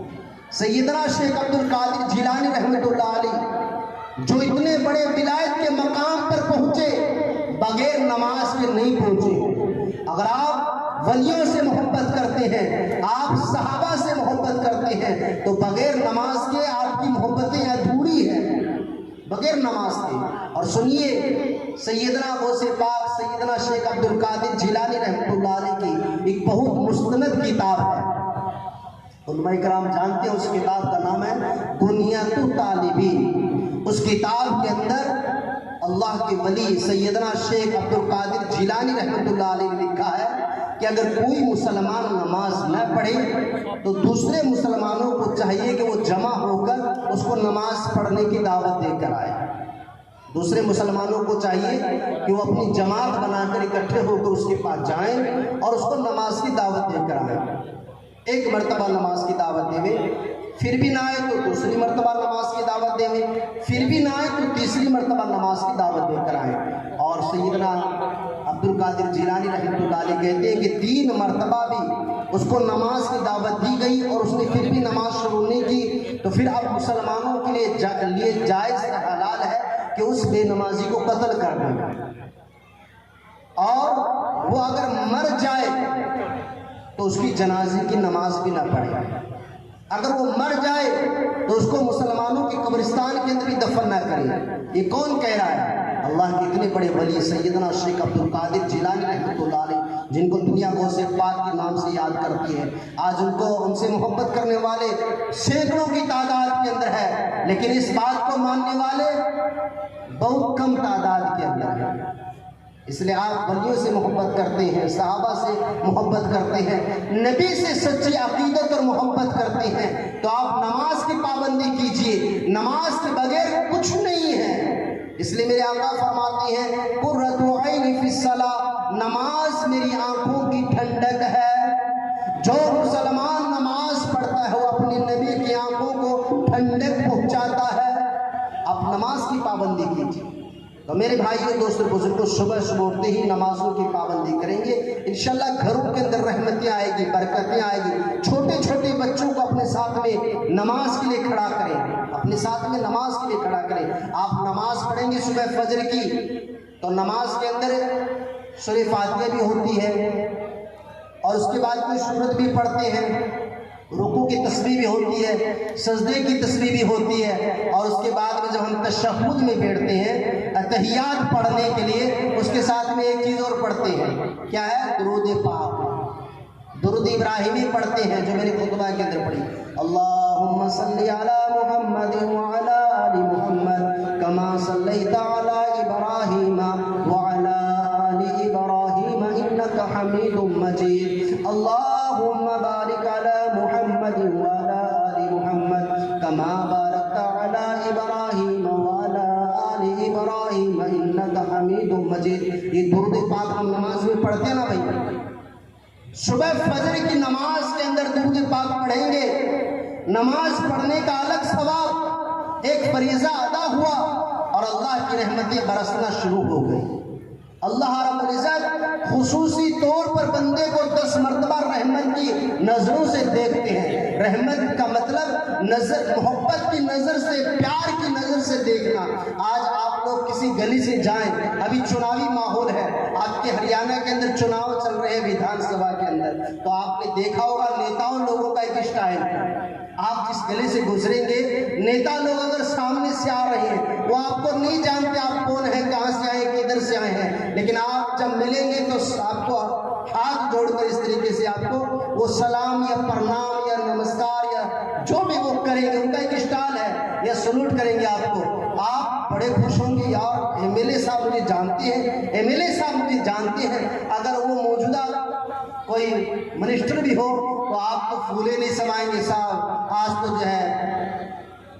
سیدنا شیخ عبد القادر جیلانی رحمۃ اللہ علیہ جو اتنے بڑے ولایت کے مقام پر پہنچے، بغیر نماز کے نہیں پہنچے۔ اگر آپ ولیوں سے محبت کرتے ہیں، آپ صحابہ سے محبت کرتے ہیں، تو بغیر نماز کے آپ کی محبتیں ادھوری ہیں، بغیر نماز کے۔ اور سنیے، سیدنا غوث پاک سیدنا شیخ عبد القادر جیلانی رحمۃ اللہ علیہ کی ایک بہت مستند کتاب ہے، علماء کرام جانتے ہیں، اس کتاب کا نام ہے بنیۃ الطالبین۔ اس کتاب کے اندر اللہ کے ولی سیدنا شیخ عبد القادر جیلانی رحمۃ اللہ علیہ نے لکھا ہے کہ اگر کوئی مسلمان نماز نہ پڑھے تو دوسرے مسلمانوں کو چاہیے کہ وہ جمع ہو کر اس کو نماز پڑھنے کی دعوت دے کر آئے۔ دوسرے مسلمانوں کو چاہیے کہ وہ اپنی جماعت بنا کر اکٹھے ہو کر اس کے پاس جائیں اور اس کو نماز کی دعوت دے کر آئیں۔ ایک مرتبہ نماز کی دعوت دے میں، پھر بھی نہ آئے تو دوسری مرتبہ نماز کی دعوت دے میں، پھر بھی نہ آئے تو تیسری مرتبہ نماز کی دعوت دے کر آئیں۔ اور سیدنا عبد القادر جیلانی رحمۃ اللہ علیہ کہتے ہیں کہ 3 مرتبہ بھی اس کو نماز کی دعوت دی گئی اور اس نے پھر بھی نماز شروع نہیں کی، تو پھر اب مسلمانوں کے لیے جائز حلال ہے کہ اس بے نمازی کو قتل کر دیں، اور وہ اگر مر جائے تو اس کی جنازے کی نماز بھی نہ پڑھے۔ اگر وہ مر جائے تو اس کو مسلمانوں کے قبرستان کے اندر بھی دفن نہ کرے۔ یہ کون کہہ رہا ہے؟ اللہ کے اتنے بڑے ولی سیدنا شیخ عبد القادر جیلانی رحمۃ اللہ علیہ، جن کو دنیا غوث پاک کے نام سے یاد کرتی ہے، آج ان سے محبت کرنے والے سینکڑوں کی تعداد کے اندر ہے، لیکن اس بات کو ماننے والے بہت کم تعداد کے اندر ہیں۔ اس لیے آپ ولیوں سے محبت کرتے ہیں، صحابہ سے محبت کرتے ہیں، نبی سے سچی عقیدت اور محبت کرتے ہیں، تو آپ نماز کی پابندی کیجئے، نماز کے بغیر کچھ نہیں ہے۔ اس لیے میرے آقا فرماتے ہیں قرۃ عین فی الصلاۃ، نماز میری آنکھوں کی ٹھنڈک ہے۔ جو مسلمان نماز پڑھتا ہے وہ اپنے نبی کی آنکھوں کو ٹھنڈک پہنچاتا ہے۔ آپ نماز کی پابندی کیجیے۔ تو میرے بھائیوں دوستوں بزرگوں، صبح اٹھتے ہی نمازوں کی پابندی کریں گے، انشاءاللہ گھروں کے اندر رحمتیں آئے گی، برکتیں آئے گی۔ چھوٹے چھوٹے بچوں کو اپنے ساتھ میں نماز کے لیے کھڑا کریں، اپنے ساتھ میں نماز کے لیے کھڑا کریں۔ آپ نماز پڑھیں گے صبح فجر کی، تو نماز کے اندر سورہ فاتحہ بھی ہوتی ہے، اور اس کے بعد کوئی سورت بھی پڑھتے ہیں، رکوع کی تسبیح بھی ہوتی ہے، سجدے کی تسبیح بھی ہوتی ہے، اور اس کے بعد میں جب ہم تشہد میں بیٹھتے ہیں تحیات پڑھنے کے لیے، اس کے ساتھ میں ایک چیز اور پڑھتے ہیں، کیا ہے؟ درود پاک، درود ابراہیمی پڑھتے ہیں، جو میرے خطبہ کے اندر پڑھی، اللہم صلی علی محمد وعلی آل محمد کما صلیت علی ابراہیم وعلی آل ابراہیم انک حمید مجید، اللہم بارک علی محمد وعلی آل محمد کما بارکت علی ابراہیم وعلی آل ابراہیم انک حمید مجید۔ یہ درود پاک ہم نماز میں پڑھتے ہیں نا بھائی، صبح فجر کی نماز کے اندر درود پاک پڑھیں گے، نماز پڑھنے کا الگ ثواب، ایک فریضہ ادا ہوا اور اللہ کی رحمتیں برسنا شروع ہو گئی۔ اللہ رب العزت خصوصی طور پر بندے کو 10 مرتبہ رحمت کی نظروں سے دیکھتے ہیں۔ رحمت کا مطلب نظر، محبت کی نظر سے، پیار کی نظر سے دیکھنا۔ آج آپ لوگ کسی گلی سے جائیں، ابھی چناوی ماحول ہے، آپ کے ہریانہ کے اندر چناؤ چل رہے ہیں ویدھان سبھا کے اندر، تو آپ نے دیکھا ہوگا نیتاؤں لوگوں کا ایک اسٹائل ہے۔ آپ جس گلی سے گزریں گے، نیتا لوگ اگر سامنے سے آ رہے ہیں، وہ آپ کو نہیں جانتے آپ کون ہیں، کہاں سے آئے، کدھر سے آئے ہیں، لیکن آپ جب ملیں گے تو آپ کو ہاتھ جوڑ کر اس طریقے سے آپ کو وہ سلام یا پرنام یا نمسکار یا جو بھی وہ کریں گے، ان کا ایک اسٹائل ہے، یا سلوٹ کریں گے آپ کو۔ آپ بڑے خوش ہوں گے، یار ایم ایل اے صاحب مجھے جانتے ہیں، ایم ایل اے صاحب مجھے جانتے ہیں۔ اگر وہ موجودہ کوئی منسٹر بھی ہو تو آپ کو پھولے نہیں سمائیں گے، صاحب آج تو جو ہے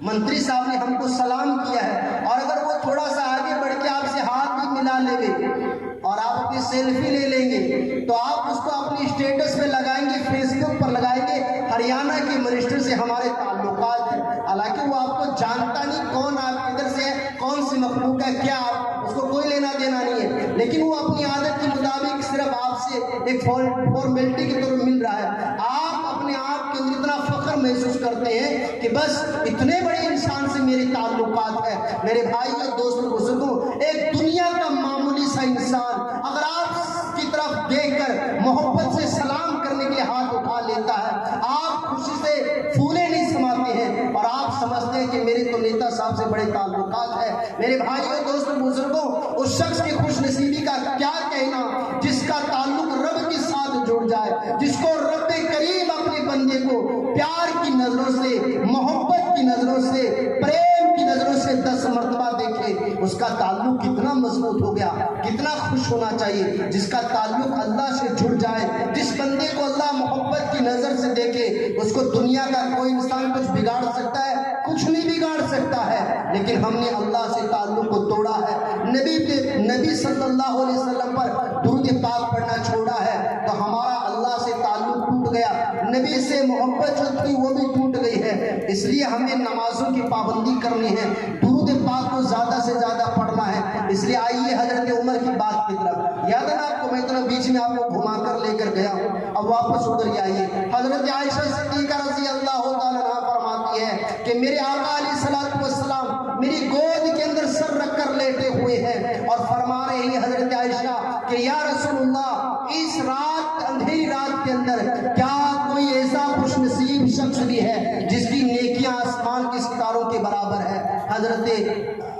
منتری صاحب نے ہم کو سلام کیا ہے، اور اگر وہ تھوڑا سا آگے بڑھ کے آپ سے ہاتھ بھی ملا لیں گے اور آپ اپنی سیلفی لے لیں گے، تو آپ اس کو اپنی اسٹیٹس پہ لگائیں گے، فیس بک پر لگائیں گے، ہریانہ کے منسٹر سے ہمارے تعلقات ہیں، حالانکہ وہ آپ کو جانتا نہیں، کون آپ کدھر سے ہے، کون سی مخلوق ہے، کیا آپ اس کو کوئی لینا دینا نہیں ہے، لیکن وہ اپنی عادت کے مطابق صرف آپ سے ایک فارمیلٹی کی طرف مل رہا ہے۔ آپ اپنے آپ کے اندر اتنا فخر محسوس کرتے ہیں کہ بس اتنے بڑے انسان سے میرے تعلقات ہے۔ میرے بھائی اور دوستوں بزرگوں، ایک دنیا کا معمولی سا انسان اگر آپ کی طرف دیکھ کر محبت سے سلام کرنے کے لیے ہاتھ اٹھا لیتا ہے، آپ خوشی سے پھولے نہیں سماتے ہیں اور آپ سمجھتے ہیں کہ میرے تو نیتا صاحب سے بڑے تعلقات ہے۔ میرے بھائی اور دوستوں بزرگوں، اس شخص کی خوش نصیبی کا کیا کہنا جس کا تعلق رب کے ساتھ جڑ جائے، جس کو رب کریم اپنے بندے کو پیار کی نظروں سے، محبت کی نظروں سے، پریم کی نظروں سے 10 مرتبہ دیکھے، اس کا تعلق کتنا مضبوط ہو گیا، کتنا خوش ہونا چاہیے۔ جس کا تعلق اللہ سے جڑ جائے، جس بندے کو اللہ محبت کی نظر سے دیکھے، اس کو دنیا کا کوئی انسان کچھ بگاڑ سکتا ہے؟ کچھ نہیں بگاڑ سکتا ہے، لیکن ہم نے اللہ سے تعلق کو توڑا ہے، نبی صلی اللہ علیہ وسلم پر درود پاک پڑھنا چھوڑا ہے، تو ہمارا اللہ سے تعلق ٹوٹ گیا، نبی سے محبت جو تھی وہ بھی ٹوٹ گئی ہے۔ اس لیے ہمیں نمازوں کی پابندی کرنی ہے، درود پاک کو زیادہ سے زیادہ پڑھنا ہے۔ اس لیے آئیے حضرت عمر کی بات کی طرف، یاد ہے نا آپ کو، میں اتنا بیچ میں آپ کو گھما کر لے کر گیا ہوں، اب واپس ادھر ہی آئیے۔ حضرت عائشہ صدیقہ رضی اللہ تعالیٰ عنہا فرماتی ہے کہ میرے آقا علیہ الصلوۃ والسلام میری گود کے اندر سر رکھ کر لیٹے ہوئے ہیں اور فرما رہے ہیں حضرت عائشہ کہ یا رسول اللہ، اس رات، اندھیری رات کے اندر کیا کوئی ایسا خوش نصیب شخص بھی ہے جس کی نیکیاں آسمان کے ستاروں کے برابر ہے؟ حضرت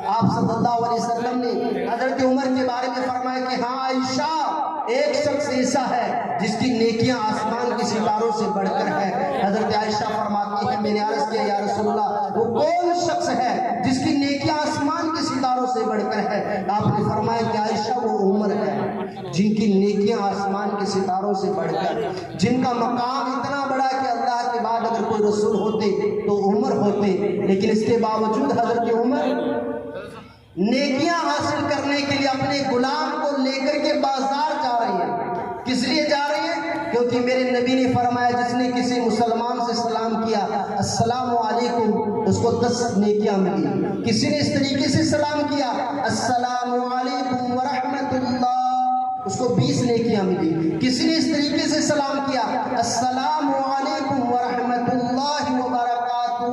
آپ صلی اللہ علیہ وسلم نے حضرت ایسا ہے جس کی نیکیاں آسمان کے ستاروں سے بڑھ کر ہے۔ حضرت عائشہ فرماتی ہے، میں نے عرض کیا یا رسول اللہ وہ کون شخص ہے جس کی نیکیاں آسمان کے ستاروں سے بڑھ کر ہے؟ آپ نے فرمایا کہ عائشہ وہ عمر ہے جن کی نیکیاں آسمان کے ستاروں سے بڑھ کر، جن کا مقام اتنا بڑا کہ اللہ کے بعد اگر کوئی رسول ہوتے تو عمر ہوتے، لیکن اس کے باوجود حضرت عمر نیکیاں حاصل کرنے کے لیے اپنے غلام کو لے کر کے بازار جا رہی ہیں۔ کس لیے جا رہی ہیں؟ کیونکہ میرے نبی نے فرمایا جس نے کسی مسلمان سے سلام کیا السلام علیکم، اس کو 10 نیکیاں ملی۔ کسی نے اس طریقے سے سلام کیا السلام علیکم ورحمۃ اللہ، اس کو 20 نیکیاں ملی۔ کسی نے اس طریقے سے سلام کیا السلام علیکم ورحمۃ اللہ وبرکاتہ،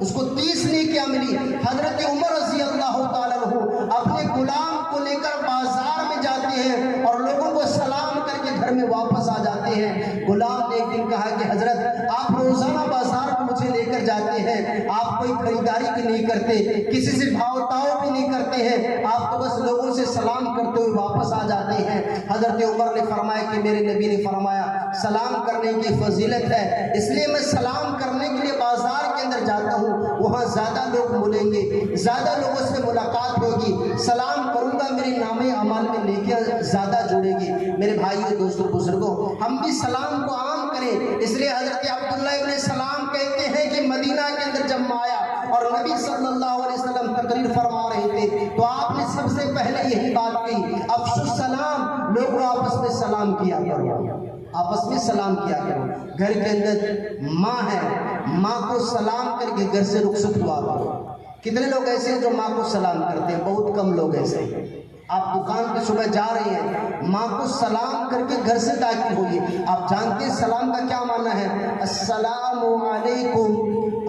اس کو 30 نیکیاں ملی۔ حضرت عمر رضی اللہ تعالیٰ عنہ اپنے غلام کو لے کر بازار میں جاتے ہیں اور لوگوں کو سلام کر کے گھر میں واپس آ جاتے ہیں۔ غلام نے ایک دن کہا کہ حضرت آپ روزانہ بازار کو مجھے لے کر جاتے ہیں، آپ کوئی خریداری بھی نہیں کرتے، کسی سے بھاؤ تاؤ بھی نہیں کرتے ہیں، آپ تو بس لوگوں سے سلام کرتے ہوئے واپس آ جاتے ہیں۔ حضرت عمر نے فرمایا کہ میرے نبی نے فرمایا سلام کرنے کی فضیلت ہے، اس لیے میں سلام کرنے کے لیے بازار کے اندر جاتا ہوں، وہاں زیادہ لوگ ملیں گے، زیادہ لوگوں سے ملاقات ہوگی، سلام کروں گا، میرے نامے اعمال میں نیکیاں زیادہ جڑے گی۔ میرے بھائیو دوستو بزرگوں، ہم بھی سلام کو عام کریں۔ اس لیے حضرت عبداللہ ابن سلام کہتے ہیں کہ مدینہ کے اندر جب میں آیا اور نبی صلی اللہ علیہ وسلم تقریر فرما رہے تھے تو آپ نے سب سے پہلے یہی بات کہی افشوا السلام، لوگوں آپس میں سلام کیا کرو، آپس میں سلام کیا کرو۔ گھر کے اندر ماں ہے، ماں کو سلام کر کے گھر سے رخصت ہوا کرو۔ کتنے لوگ ایسے ہیں جو ماں کو سلام کرتے ہیں؟ بہت کم لوگ ایسے ہیں۔ آپ دکان پہ صبح جا رہے ہیں، ماں کو سلام کر کے گھر سے داخل ہوئیے۔ آپ جانتے ہیں سلام کا کیا معنی ہے؟ السلام علیکم،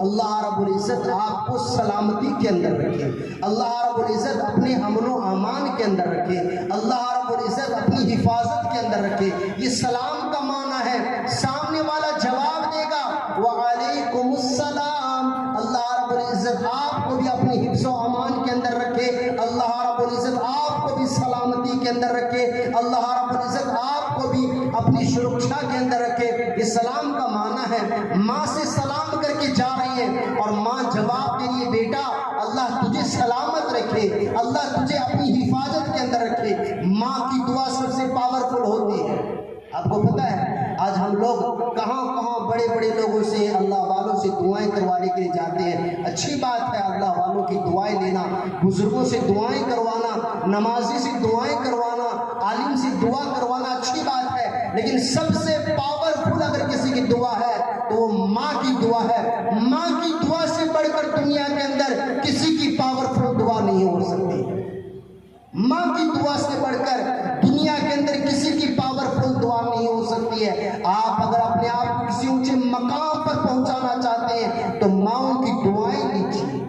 اللہ رب العزت آپ کو سلامتی کے اندر رکھے، اللہ رب العزت اپنے امن و امان کے اندر رکھے، اللہ رب العزت اپنی حفاظت کے اندر رکھے۔ یہ سلام کا معنی ہے۔ سامنے والا جواب دے گا وعلیکم السلام، اللہ رب العزت آپ کو بھی اپنی حفظ و امان کے اندر رکھے، اللہ رب العزت آپ کو بھی سلامتی کے اندر رکھے، اللہ رب العزت آپ کو بھی اپنی سرکشا کے اندر رکھے۔ یہ سلام کا معنی ہے۔ ماں سے سلام کر کے جا رہی ہے اور ماں جواب دے رہی ہے بیٹا اللہ تجھے سلامت رکھے، اللہ تجھے اپنی حفاظت کے اندر رکھے۔ ماں کی دعا سب سے پاورفل ہوتی ہے۔ آپ کو پتہ ہے آج ہم لوگ کہاں کہاں بڑے بڑے لوگوں سے، اللہ والوں سے دعائیں کروانے کے لیے جاتے ہیں۔ اچھی بات ہے اللہ والوں کی دعائیں لینا، بزرگوں سے دعائیں کروانا، نمازی سے دعائیں کروانا، عالم سے دعا کروانا اچھی بات ہے، لیکن سب سے پاورفل اگر کسی کی دعا ہے تو وہ ماں کی دعا ہے۔ ماں کی دعا سے بڑھ کر دنیا کے اندر کسی کی پاورفل دعا نہیں ہو سکتی۔ ماں کی دعا سے بڑھ کر دنیا کے اندر کسی کی پاورفل دعا نہیں ہو سکتی ہے۔ آپ اگر اپنے آپ کو کسی اونچے مقام پر پہنچانا چاہتے ہیں تو ماں کی دعائیں لیجیے،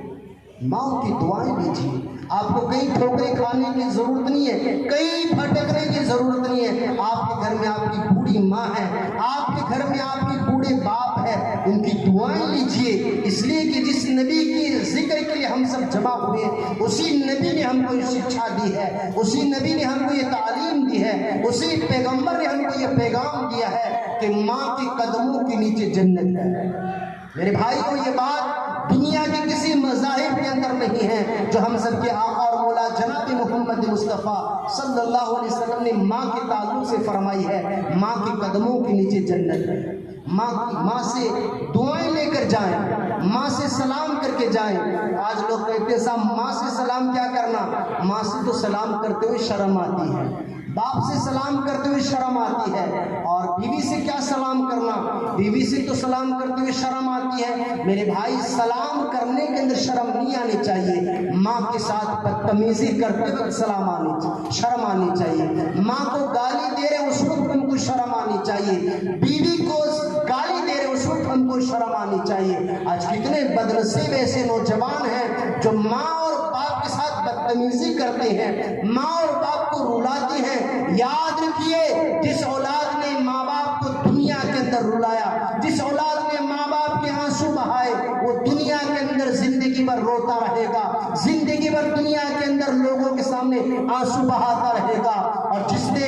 ماں کی دعائیں لیجیے۔ آپ کو کئی ٹھوکریں کھانے کی ضرورت نہیں ہے، کئی بھٹکنے کی ضرورت نہیں ہے۔ آپ کے گھر میں آپ کی بوڑھی ماں ہے، آپ کے گھر میں آپ کے بوڑھے باپ ہے، ان کی دعائیں لیجیے، اس لیے کہ جس نبی کی ذکر کے لیے ہم سب جمع ہوئے اسی نبی نے ہم کو یہ شکشا دی ہے، اسی نبی نے ہم کو یہ تعلیم دی ہے، اسی پیغمبر نے ہم کو یہ پیغام دیا ہے کہ ماں کے قدموں کے نیچے جنت ہے۔ میرے بھائیوں یہ بات دنیا کے کسی مذاہب کے اندر نہیں ہے۔ جو ہم سب کے آقا اور مولا جناب محمد مصطفیٰ صلی اللہ علیہ وسلم نے ماں کے تعلق سے فرمائی ہے، ماں کے قدموں کے نیچے جنت ہے۔ ماں سے دعائیں لے کر جائیں، ماں سے سلام کر کے جائیں۔ آج لوگ کہتے ہیں صاحب ماں سے سلام کیا کرنا؟ ماں سے تو سلام کرتے ہوئے شرم آتی ہے، باپ سے سلام کرتے ہوئے شرم آتی ہے، اور بیوی سے کیا سلام کرنا؟ بیوی سے تو سلام کرتے ہوئے شرم آتی ہے۔ میرے بھائی سلام کرنے کے اندر شرم نہیں آنی چاہیے۔ ماں کے ساتھ بدتمیزی کرتے وقت شرم آنی چاہیے۔ ماں کو گالی دے رہے اس وقت ہم کو شرم آنی چاہیے، بیوی کو گالی دے رہے اس وقت ہم کو شرم آنی چاہیے۔ آج کتنے بدنصیب ایسے نوجوان ہیں جو ماں اور باپ کے ساتھ بدتمیزی کرتے ہیں، ماں اور باپ کو رلاتے ہیں۔ یاد رکھیے جس اولاد نے ماں باپ کو دنیا کے اندر رلایا، جس اولاد نے ماں باپ کے آنسو بہائے، وہ دنیا کے اندر زندگی بھر روتا رہے گا، زندگی بھر دنیا کے اندر لوگوں کے سامنے آنسو بہاتا رہے گا۔ اور جس نے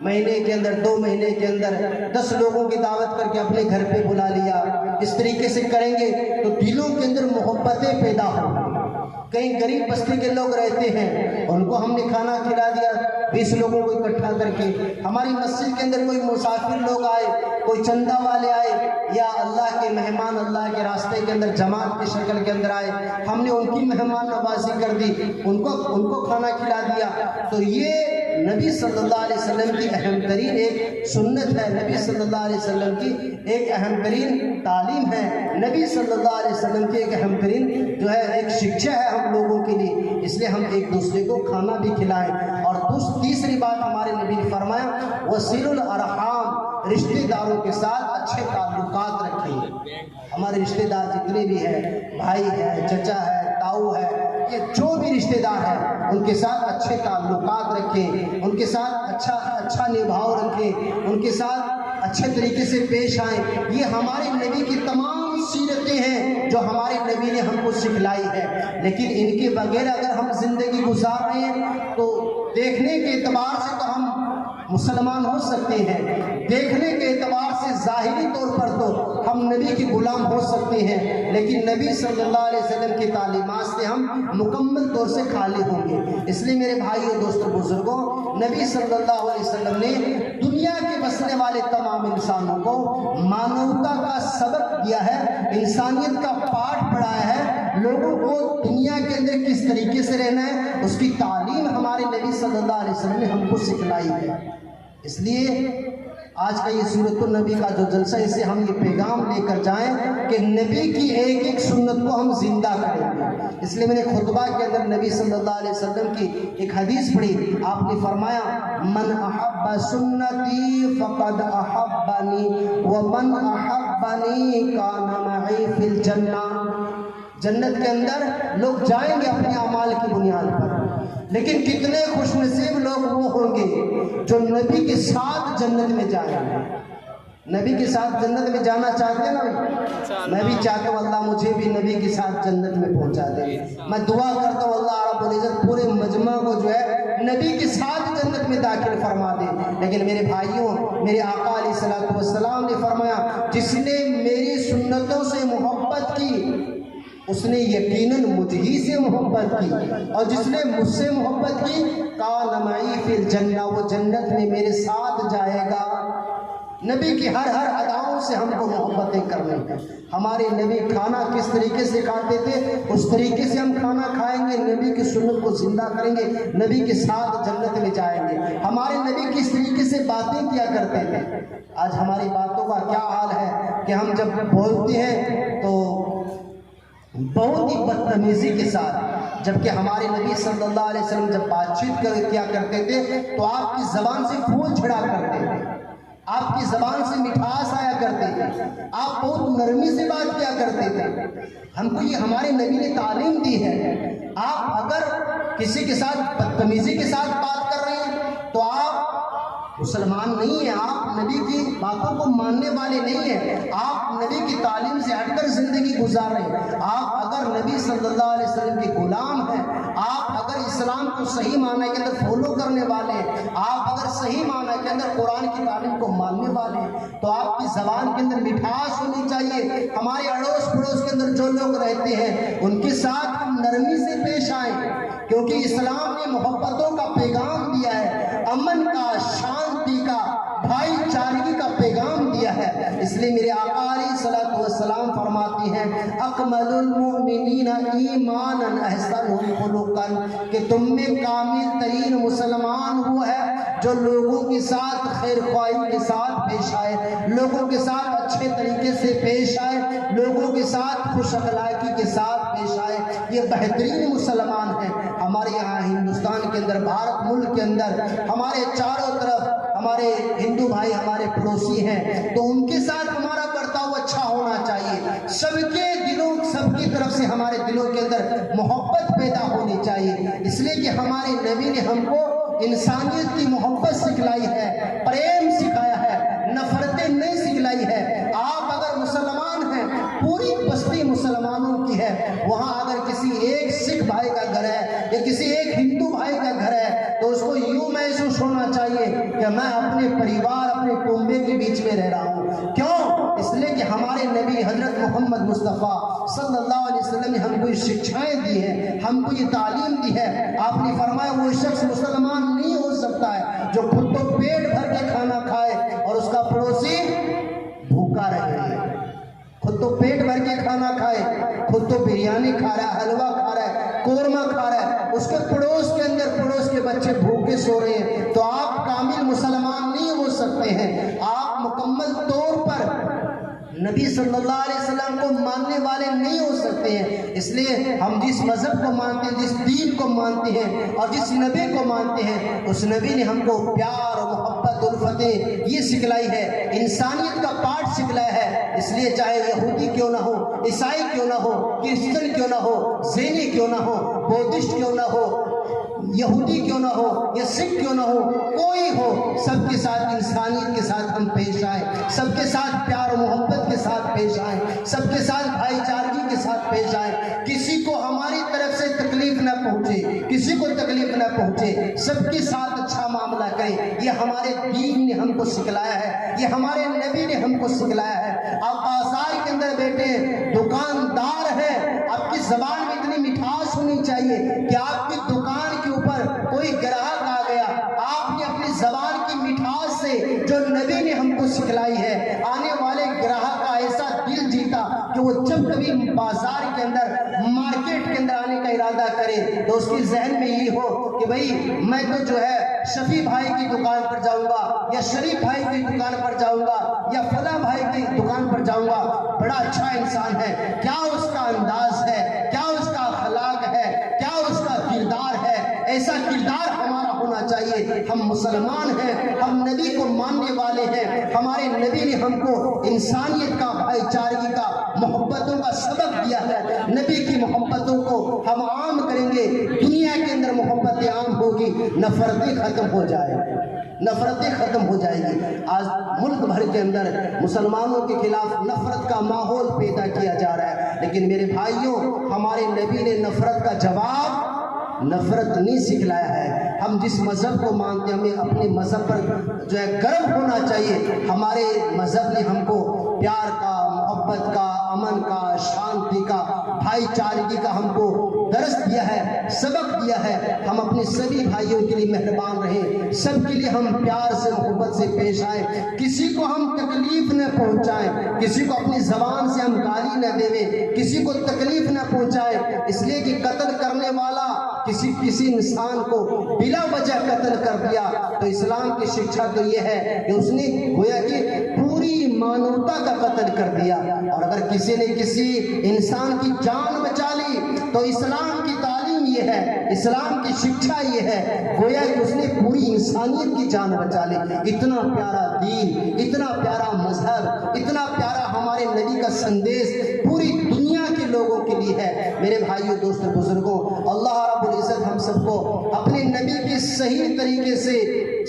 مہینے کے اندر 2 مہینے کے اندر 10 لوگوں کی دعوت کر کے اپنے گھر پہ بلا لیا، اس طریقے سے کریں گے تو دلوں کے اندر محبتیں پیدا ہوں۔ کہیں غریب بستی کے لوگ رہتے ہیں، ان کو ہم نے کھانا کھلا دیا 20 لوگوں کو اکٹھا کر کے۔ ہماری مسجد کے اندر کوئی مسافر لوگ آئے، کوئی چندہ والے آئے، یا اللہ کے مہمان اللہ کے راستے کے اندر جماعت کی شکل کے اندر آئے، ہم نے ان کی مہمان نوازی کر دی، ان کو کھانا کھلا دیا۔ تو یہ نبی صلی اللہ علیہ وسلم کی اہم ترین ایک سنت ہے، نبی صلی اللہ علیہ وسلم کی ایک اہم ترین تعلیم ہے، نبی صلی اللہ علیہ وسلم کی ایک اہم ترین جو ہے ایک شکشا ہے ہم لوگوں کے لیے، اس لیے ہم ایک دوسرے کو کھانا بھی کھلائیں۔ اور تیسری بات ہمارے نبی نے فرمایا وصل الارحام، رشتہ داروں کے ساتھ اچھے تعلقات رکھیں۔ ہمارے رشتہ دار جتنے بھی ہیں، بھائی ہے، چچا ہے، تاؤ ہے، یہ جو بھی رشتہ دار ہیں ان کے ساتھ اچھے تعلقات رکھیں، ان کے ساتھ اچھا نبھاؤ رکھیں، ان کے ساتھ اچھے طریقے سے پیش آئیں۔ یہ ہمارے نبی کی تمام سیرتیں ہیں جو ہمارے نبی نے ہم کو سکھلائی ہے، لیکن ان کے بغیر اگر ہم زندگی گزار رہے ہیں تو دیکھنے کے اعتبار سے تو ہم مسلمان ہو سکتے ہیں، دیکھنے کے اعتبار سے ظاہری طور پر تو ہم نبی کے غلام ہو سکتے ہیں، لیکن نبی صلی اللہ علیہ وسلم کی تعلیمات سے ہم مکمل طور سے خالی ہوں گے۔ اس لیے میرے بھائیوں، دوستوں، بزرگوں، نبی صلی اللہ علیہ وسلم نے دنیا کے بسنے والے تمام انسانوں کو مانوتا کا سبق دیا ہے، انسانیت کا پاٹھ پڑھایا ہے، لوگوں کو دنیا کے اندر کس طریقے سے رہنا ہے اس کی تعلیم ہمارے نبی صلی اللہ علیہ وسلم نے ہم کو سکھلائی ہے۔ اس لیے آج کا یہ سورۃ النبی کا جو جلسہ ہے، اسے ہم یہ پیغام لے کر جائیں کہ نبی کی ایک ایک سنت کو ہم زندہ کریں گے۔ اس لیے میں نے خطبہ کے اندر نبی صلی اللہ علیہ وسلم کی ایک حدیث پڑھی، آپ نے فرمایا من احب سنتی فقد احبنی ومن احبنی کان معی فی الجنہ۔ جنت کے اندر لوگ جائیں گے اپنے اعمال کی بنیاد پر، لیکن کتنے خوش نصیب لوگ وہ ہوں گے جو نبی کے ساتھ جنت میں جائیں گے۔ نبی کے ساتھ جنت میں جانا چاہتے ہیں نا؟ میں بھی چاہتا ہوں اللہ مجھے بھی نبی کے ساتھ جنت میں پہنچا دے۔ میں دعا کرتا ہوں اللہ رب العزت پورے مجمع کو جو ہے نبی کے ساتھ جنت میں داخل فرما دے۔ لیکن میرے بھائیوں، میرے آقا علیہ الصلوۃ والسلام نے فرمایا جس نے میری سنتوں سے محبت کی اس نے یقیناً مجھ ہی سے محبت کی، اور جس نے مجھ سے محبت کی کان معی فی الجنہ، وہ جنت میں میرے ساتھ جائے گا۔ نبی کی ہر اداؤں سے ہم کو محبتیں کرنی ہیں۔ ہمارے نبی کھانا کس طریقے سے کھاتے تھے اس طریقے سے ہم کھانا کھائیں گے، نبی کی سنت کو زندہ کریں گے، نبی کے ساتھ جنت میں جائیں گے۔ ہمارے نبی کس طریقے سے باتیں کیا کرتے تھے، آج ہماری باتوں کا کیا حال ہے کہ ہم جب بولتے ہیں تو بہت ہی بدتمیزی کے ساتھ، جبکہ ہمارے نبی صلی اللہ علیہ وسلم جب بات چیت کیا کرتے تھے تو آپ کی زبان سے پھول چھڑا کرتے تھے، آپ کی زبان سے مٹھاس آیا کرتے تھے، آپ بہت نرمی سے بات کیا کرتے تھے۔ ہم کو یہ ہمارے نبی نے تعلیم دی ہے۔ آپ اگر کسی کے ساتھ بدتمیزی کے ساتھ بات کر رہے ہیں تو آپ مسلمان نہیں ہیں، آپ نبی کی باتوں کو ماننے والے نہیں ہیں، آپ نبی کی تعلیم سے ہٹ کر زندگی گزار رہے ہیں۔ آپ اگر نبی صلی اللہ علیہ وسلم کے غلام ہیں، آپ اگر اسلام کو صحیح معنی کے اندر فالو کرنے والے ہیں، آپ اگر صحیح معنی کے اندر قرآن کی تعلیم کو ماننے والے ہیں تو آپ کی زبان کے اندر مٹھاس ہونی چاہیے۔ ہمارے اڑوس پڑوس کے اندر جو لوگ رہتے ہیں ان کے ساتھ ہم نرمی سے پیش آئیں، کیونکہ اسلام نے محبتوں کا پیغام دیا ہے، امن کا، شانتی کا، بھائی چارگی کا پیغام دیا ہے۔ اس لیے میرے آقا علیہ الصلوۃ والسلام فرماتی ہیں اکمل المؤمنین ایمانا احسنهم خلقا، کہ تم میں کامل ترین مسلمان وہ ہے جو لوگوں کے ساتھ خیر خواہی کے ساتھ پیش آئے، لوگوں کے ساتھ اچھے طریقے سے پیش آئے، لوگوں کے ساتھ خوش اخلاقی کے ساتھ پیش آئے، یہ بہترین مسلمان ہیں۔ ہمارے یہاں ہندوستان کے اندر، بھارت ملک کے اندر ہمارے چاروں طرف ہمارے ہندو بھائی ہمارے پڑوسی ہیں، تو ان کے ساتھ ہمارا برتاؤ اچھا ہونا چاہیے، سب کے دلوں، سب کی طرف سے ہمارے دلوں کے اندر محبت پیدا ہونی چاہیے۔ اس لیے کہ ہمارے نبی نے ہم کو انسانیت کی محبت سکھلائی ہے، پریم سکھایا ہے، نفرتیں نہیں سکھلائی ہے۔ آپ اگر مسلمان ہیں، پوری بستی مسلمانوں کی ہے، وہاں اگر کسی ایک سکھ بھائی کا گھر ہے یا کسی ایک ہندو بھائی کا گھر ہے تو اس کو یوں محسوس ہونا چاہیے کہ یا میں اپنے پریوار اپنے کنبے کے بیچ میں رہ رہا ہوں. کیوں؟ اس لیے کہ ہمارے نبی حضرت محمد مصطفیٰ صلی اللہ علیہ وسلم نے ہم کو یہ شکشائیں دی ہیں, ہم کو یہ تعلیم دی ہے. آپ نے فرمایا وہ شخص مسلمان نہیں ہو سکتا ہے جو خود تو پیٹ بھر کے کھانا کھائے اور اس کا پڑوسی بھوکا رہے. خود تو پیٹ بھر کے کھانا کھائے, خود تو بریانی کھا رہا ہے, حلوہ کھا رہا ہے, قورمہ کھا رہا ہے, اس کے پڑوس کے اندر پڑوس کے بچے بھوکے سو رہے ہیں, تو آپ کامل مسلمان نہیں ہو سکتے ہیں. آپ مکمل طور پر نبی صلی اللہ علیہ وسلم کو ماننے والے نہیں ہو سکتے ہیں. اس لیے ہم جس مذہب کو مانتے ہیں, جس دین کو مانتے ہیں اور جس نبی کو مانتے ہیں, اس نبی نے ہم کو پیار اور محبت الفتیں یہ سکھلائی ہے, انسانیت کا پاٹ سکھلایا ہے. اس لیے چاہے یہودی کیوں نہ ہو, عیسائی کیوں نہ ہو, کرسچن کیوں نہ ہو, زینی کیوں نہ ہو, بودھسٹ کیوں نہ ہو, یہودی کیوں نہ ہو یا سکھ کیوں نہ ہو, کوئی ہو, سب کے ساتھ انسانیت کے ساتھ ہم پیش آئیں, سب کے ساتھ پیار و محبت کے ساتھ پیش آئیں, سب کے ساتھ بھائی چارگی کے ساتھ پیش آئیں. کسی کو ہماری طرف سے تکلیف نہ پہنچے, کسی کو تکلیف نہ پہنچے, سب کے ساتھ اچھا معاملہ کریں. یہ ہمارے دین نے ہم کو سکھلایا ہے, یہ ہمارے نبی نے ہم کو سکھلایا ہے. آپ بازار کے اندر بیٹھے دکاندار ہے, آپ کی زبان میں اتنی مٹھاس ہونی چاہیے کہ آپ کی دکان کے اوپر کوئی گراہک آ گیا, آپ نے اپنی زبان کی مٹھاس سے جو نبی نے ہم کو سکھلائی ہے, آنے والے گراہک کا ایسا دل جیتا کہ وہ جب کبھی بازار کے اندر مارکیٹ کے اندر آنے کا ارادہ کرے تو اس کی ذہن میں یہ ہو کہ بھئی میں تو جو ہے شفیع بھائی کی دکان پر جاؤں گا, یا شریف بھائی کی دکان پر جاؤں گا, یا فلاں بھائی کی دکان پر جاؤں گا, بڑا اچھا انسان ہے, کیا اس کا انداز ہے, کیا اس کا اخلاق ہے, کیا اس کا کردار ہے. ایسا کردار ہمارا ہونا چاہیے. ہم مسلمان ہیں, ہم نبی کو ماننے والے ہیں, ہمارے نبی نے ہم کو انسانیت کا, بھائی چارگی کا, محبتوں کا سبق دیا ہے. نبی کی محبتوں کو ہم عام کریں گے, دنیا کے اندر محبتیں عام ہوگی, نفرتیں ختم ہو جائیں, نفرتیں ختم ہو جائیں گی. آج ملک بھر کے اندر مسلمانوں کے خلاف نفرت کا ماحول پیدا کیا جا رہا ہے, لیکن میرے بھائیوں ہمارے نبی نے نفرت کا جواب نفرت نہیں سکھلایا ہے. ہم جس مذہب کو مانتے ہیں ہمیں اپنے مذہب پر جو ہے گرو ہونا چاہیے. ہمارے مذہب نے ہم کو پیار کا, محبت کا, امن کا, شانتی کا, بھائی چارگی کا ہم کو درس دیا ہے, سبق دیا ہے. ہم اپنے سبھی بھائیوں کے لیے مہربان رہیں, سب کے لیے ہم پیار سے محبت سے پیش آئیں, کسی کو ہم تکلیف نہ پہنچائیں, کسی کو اپنی زبان سے ہم گالی نہ دیں, کسی کو تکلیف نہ پہنچائیں. اس لیے کہ قتل کرنے والا کسی انسان کو بلا وجہ قتل کر دیا تو اسلام کی شکشا تو یہ ہے کہ اس نے گویا کہ پوری مانوتا کا قتل کر دیا. اور اگر کسی نے کسی انسان کی جان بچا لی تو اسلام کی تعلیم یہ ہے, اسلام کی شکشا یہ ہے, گویا کہ اس نے پوری انسانیت کی جان بچا لی. اتنا پیارا دین, اتنا پیارا مذہب, اتنا پیارا ہمارے نبی کا سندیش پوری دنیا کے لوگوں کے لیے ہے. میرے بھائیوں, دوستوں, بزرگوں, اللہ رب العزت ہم سب کو اپنے نبی کے صحیح طریقے سے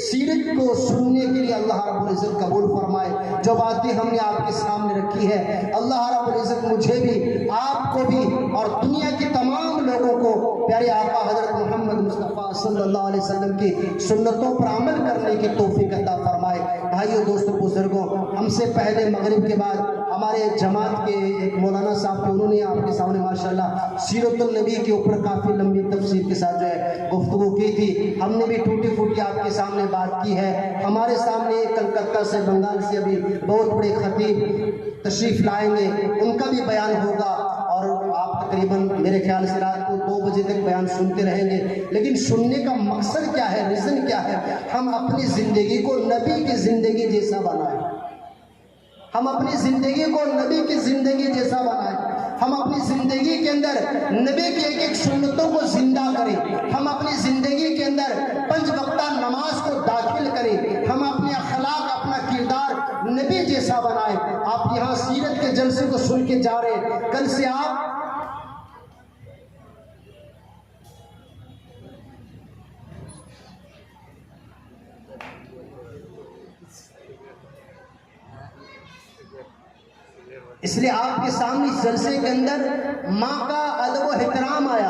سیرت کو سننے کے لیے اللہ رب العزت قبول فرمائے. جو باتیں ہم نے آپ کے سامنے رکھی ہے, اللہ رب العزت مجھے بھی, آپ کو بھی اور دنیا کے تمام لوگوں کو پیارے آقا حضرت محمد مصطفیٰ صلی اللہ علیہ وسلم کی سنتوں پر عمل کرنے کی توفیق عطا فرمائے. بھائیوں, دوستوں, بزرگوں, ہم سے پہلے مغرب کے بعد ہمارے جماعت کے ایک مولانا صاحب تھے, انہوں نے آپ کے سامنے ماشاءاللہ سیرت النبی کے اوپر کافی لمبی تفصیل کے ساتھ جو ہے گفتگو کی تھی. ہم نے بھی ٹوٹی پھوٹی آپ کے سامنے بات کی ہے. ہمارے سامنے کلکتہ سے, بنگال سے ابھی بہت بڑے خطیب تشریف لائیں گے, ان کا بھی بیان ہوگا, اور آپ تقریباً میرے خیال سے رات کو 2 بجے تک بیان سنتے رہیں گے. لیکن سننے کا مقصد کیا ہے, ریزن کیا ہے؟ ہم اپنی زندگی کو نبی کی زندگی جیسا بنائیں, ہم اپنی زندگی کو نبی کی زندگی جیسا بنائیں, ہم اپنی زندگی کے اندر نبی کی ایک ایک سنتوں کو زندہ کریں, ہم اپنی زندگی کے اندر 5 وقتہ نماز کو داخل کریں, ہم اپنے اخلاق, اپنا کردار نبی جیسا بنائیں. آپ یہاں سیرت کے جلسے کو سن کے جا رہے ہیں, کل سے آپ اس لیے آپ کے سامنے اس جلسے کے اندر ماں کا ادب و احترام آیا,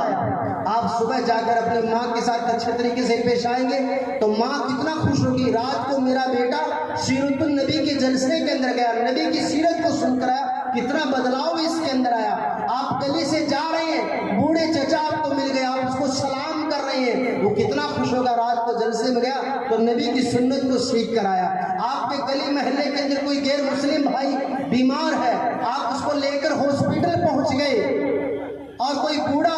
آپ صبح جا کر اپنی ماں کے ساتھ اچھے طریقے سے پیش آئیں گے تو ماں کتنا خوش ہوگی. رات کو میرا بیٹا سیرت النبی کے جلسے کے اندر گیا, نبی کی سیرت کو سن کر آیا, کتنا بدلاؤ اس کے اندر آیا. آپ گلی سے جا رہے ہیں, بوڑھے چچا آپ کو مل گئے, آپ اس کو سلام کر رہے ہیں, وہ کتنا خوش ہوگا. رات کو جلسے میں گیا تو نبی کی سنت کو سیکھ کر آیا. آپ کے گلی محلے کے اندر کوئی غیر مسلم بھائی بیمار ہے, آپ اس کو لے کر ہاسپٹل پہنچ گئے, اور کوئی بوڑھا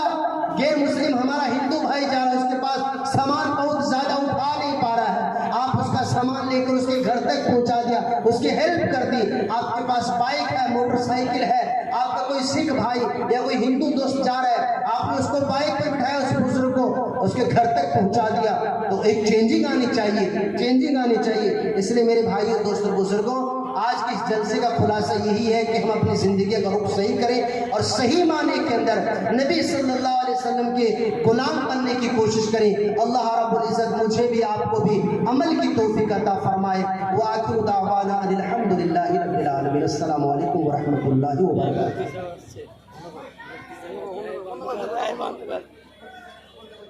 غیر مسلم ہمارا ہندو بھائی جا رہا ہے, اس کے پاس سامان بہت زیادہ اٹھا نہیں پا رہا ہے, آپ اس کا سامان لے کر اس کے گھر تک پہنچا دیا, اس کی ہیلپ کر دی. آپ کے پاس بائک ہے, موٹر سائیکل ہے, آپ کا کوئی سکھ بھائی یا کوئی ہندو دوست جا رہا ہے, آپ نے اس کو بائک پہ بٹھایا, اس بزرگ کو اس کے گھر تک پہنچا دیا. تو ایک چینجنگ آنی چاہیے, چینجنگ آنی چاہیے. اس لیے میرے بھائیوں دوستوں بزرگوں, آج کے اس جلسے کا خلاصہ یہی ہے کہ ہم اپنی زندگی کا رخ صحیح کریں اور صحیح معنی کے اندر نبی صلی اللہ علیہ وسلم کے غلام بننے کی کوشش کریں. اللہ رب العزت مجھے بھی آپ کو بھی عمل کی توفیق عطا فرمائے. وآخر دعوانا ان الحمد للہ رب العالمین. السلام علیکم ورحمۃ اللہ وبرکاتہ.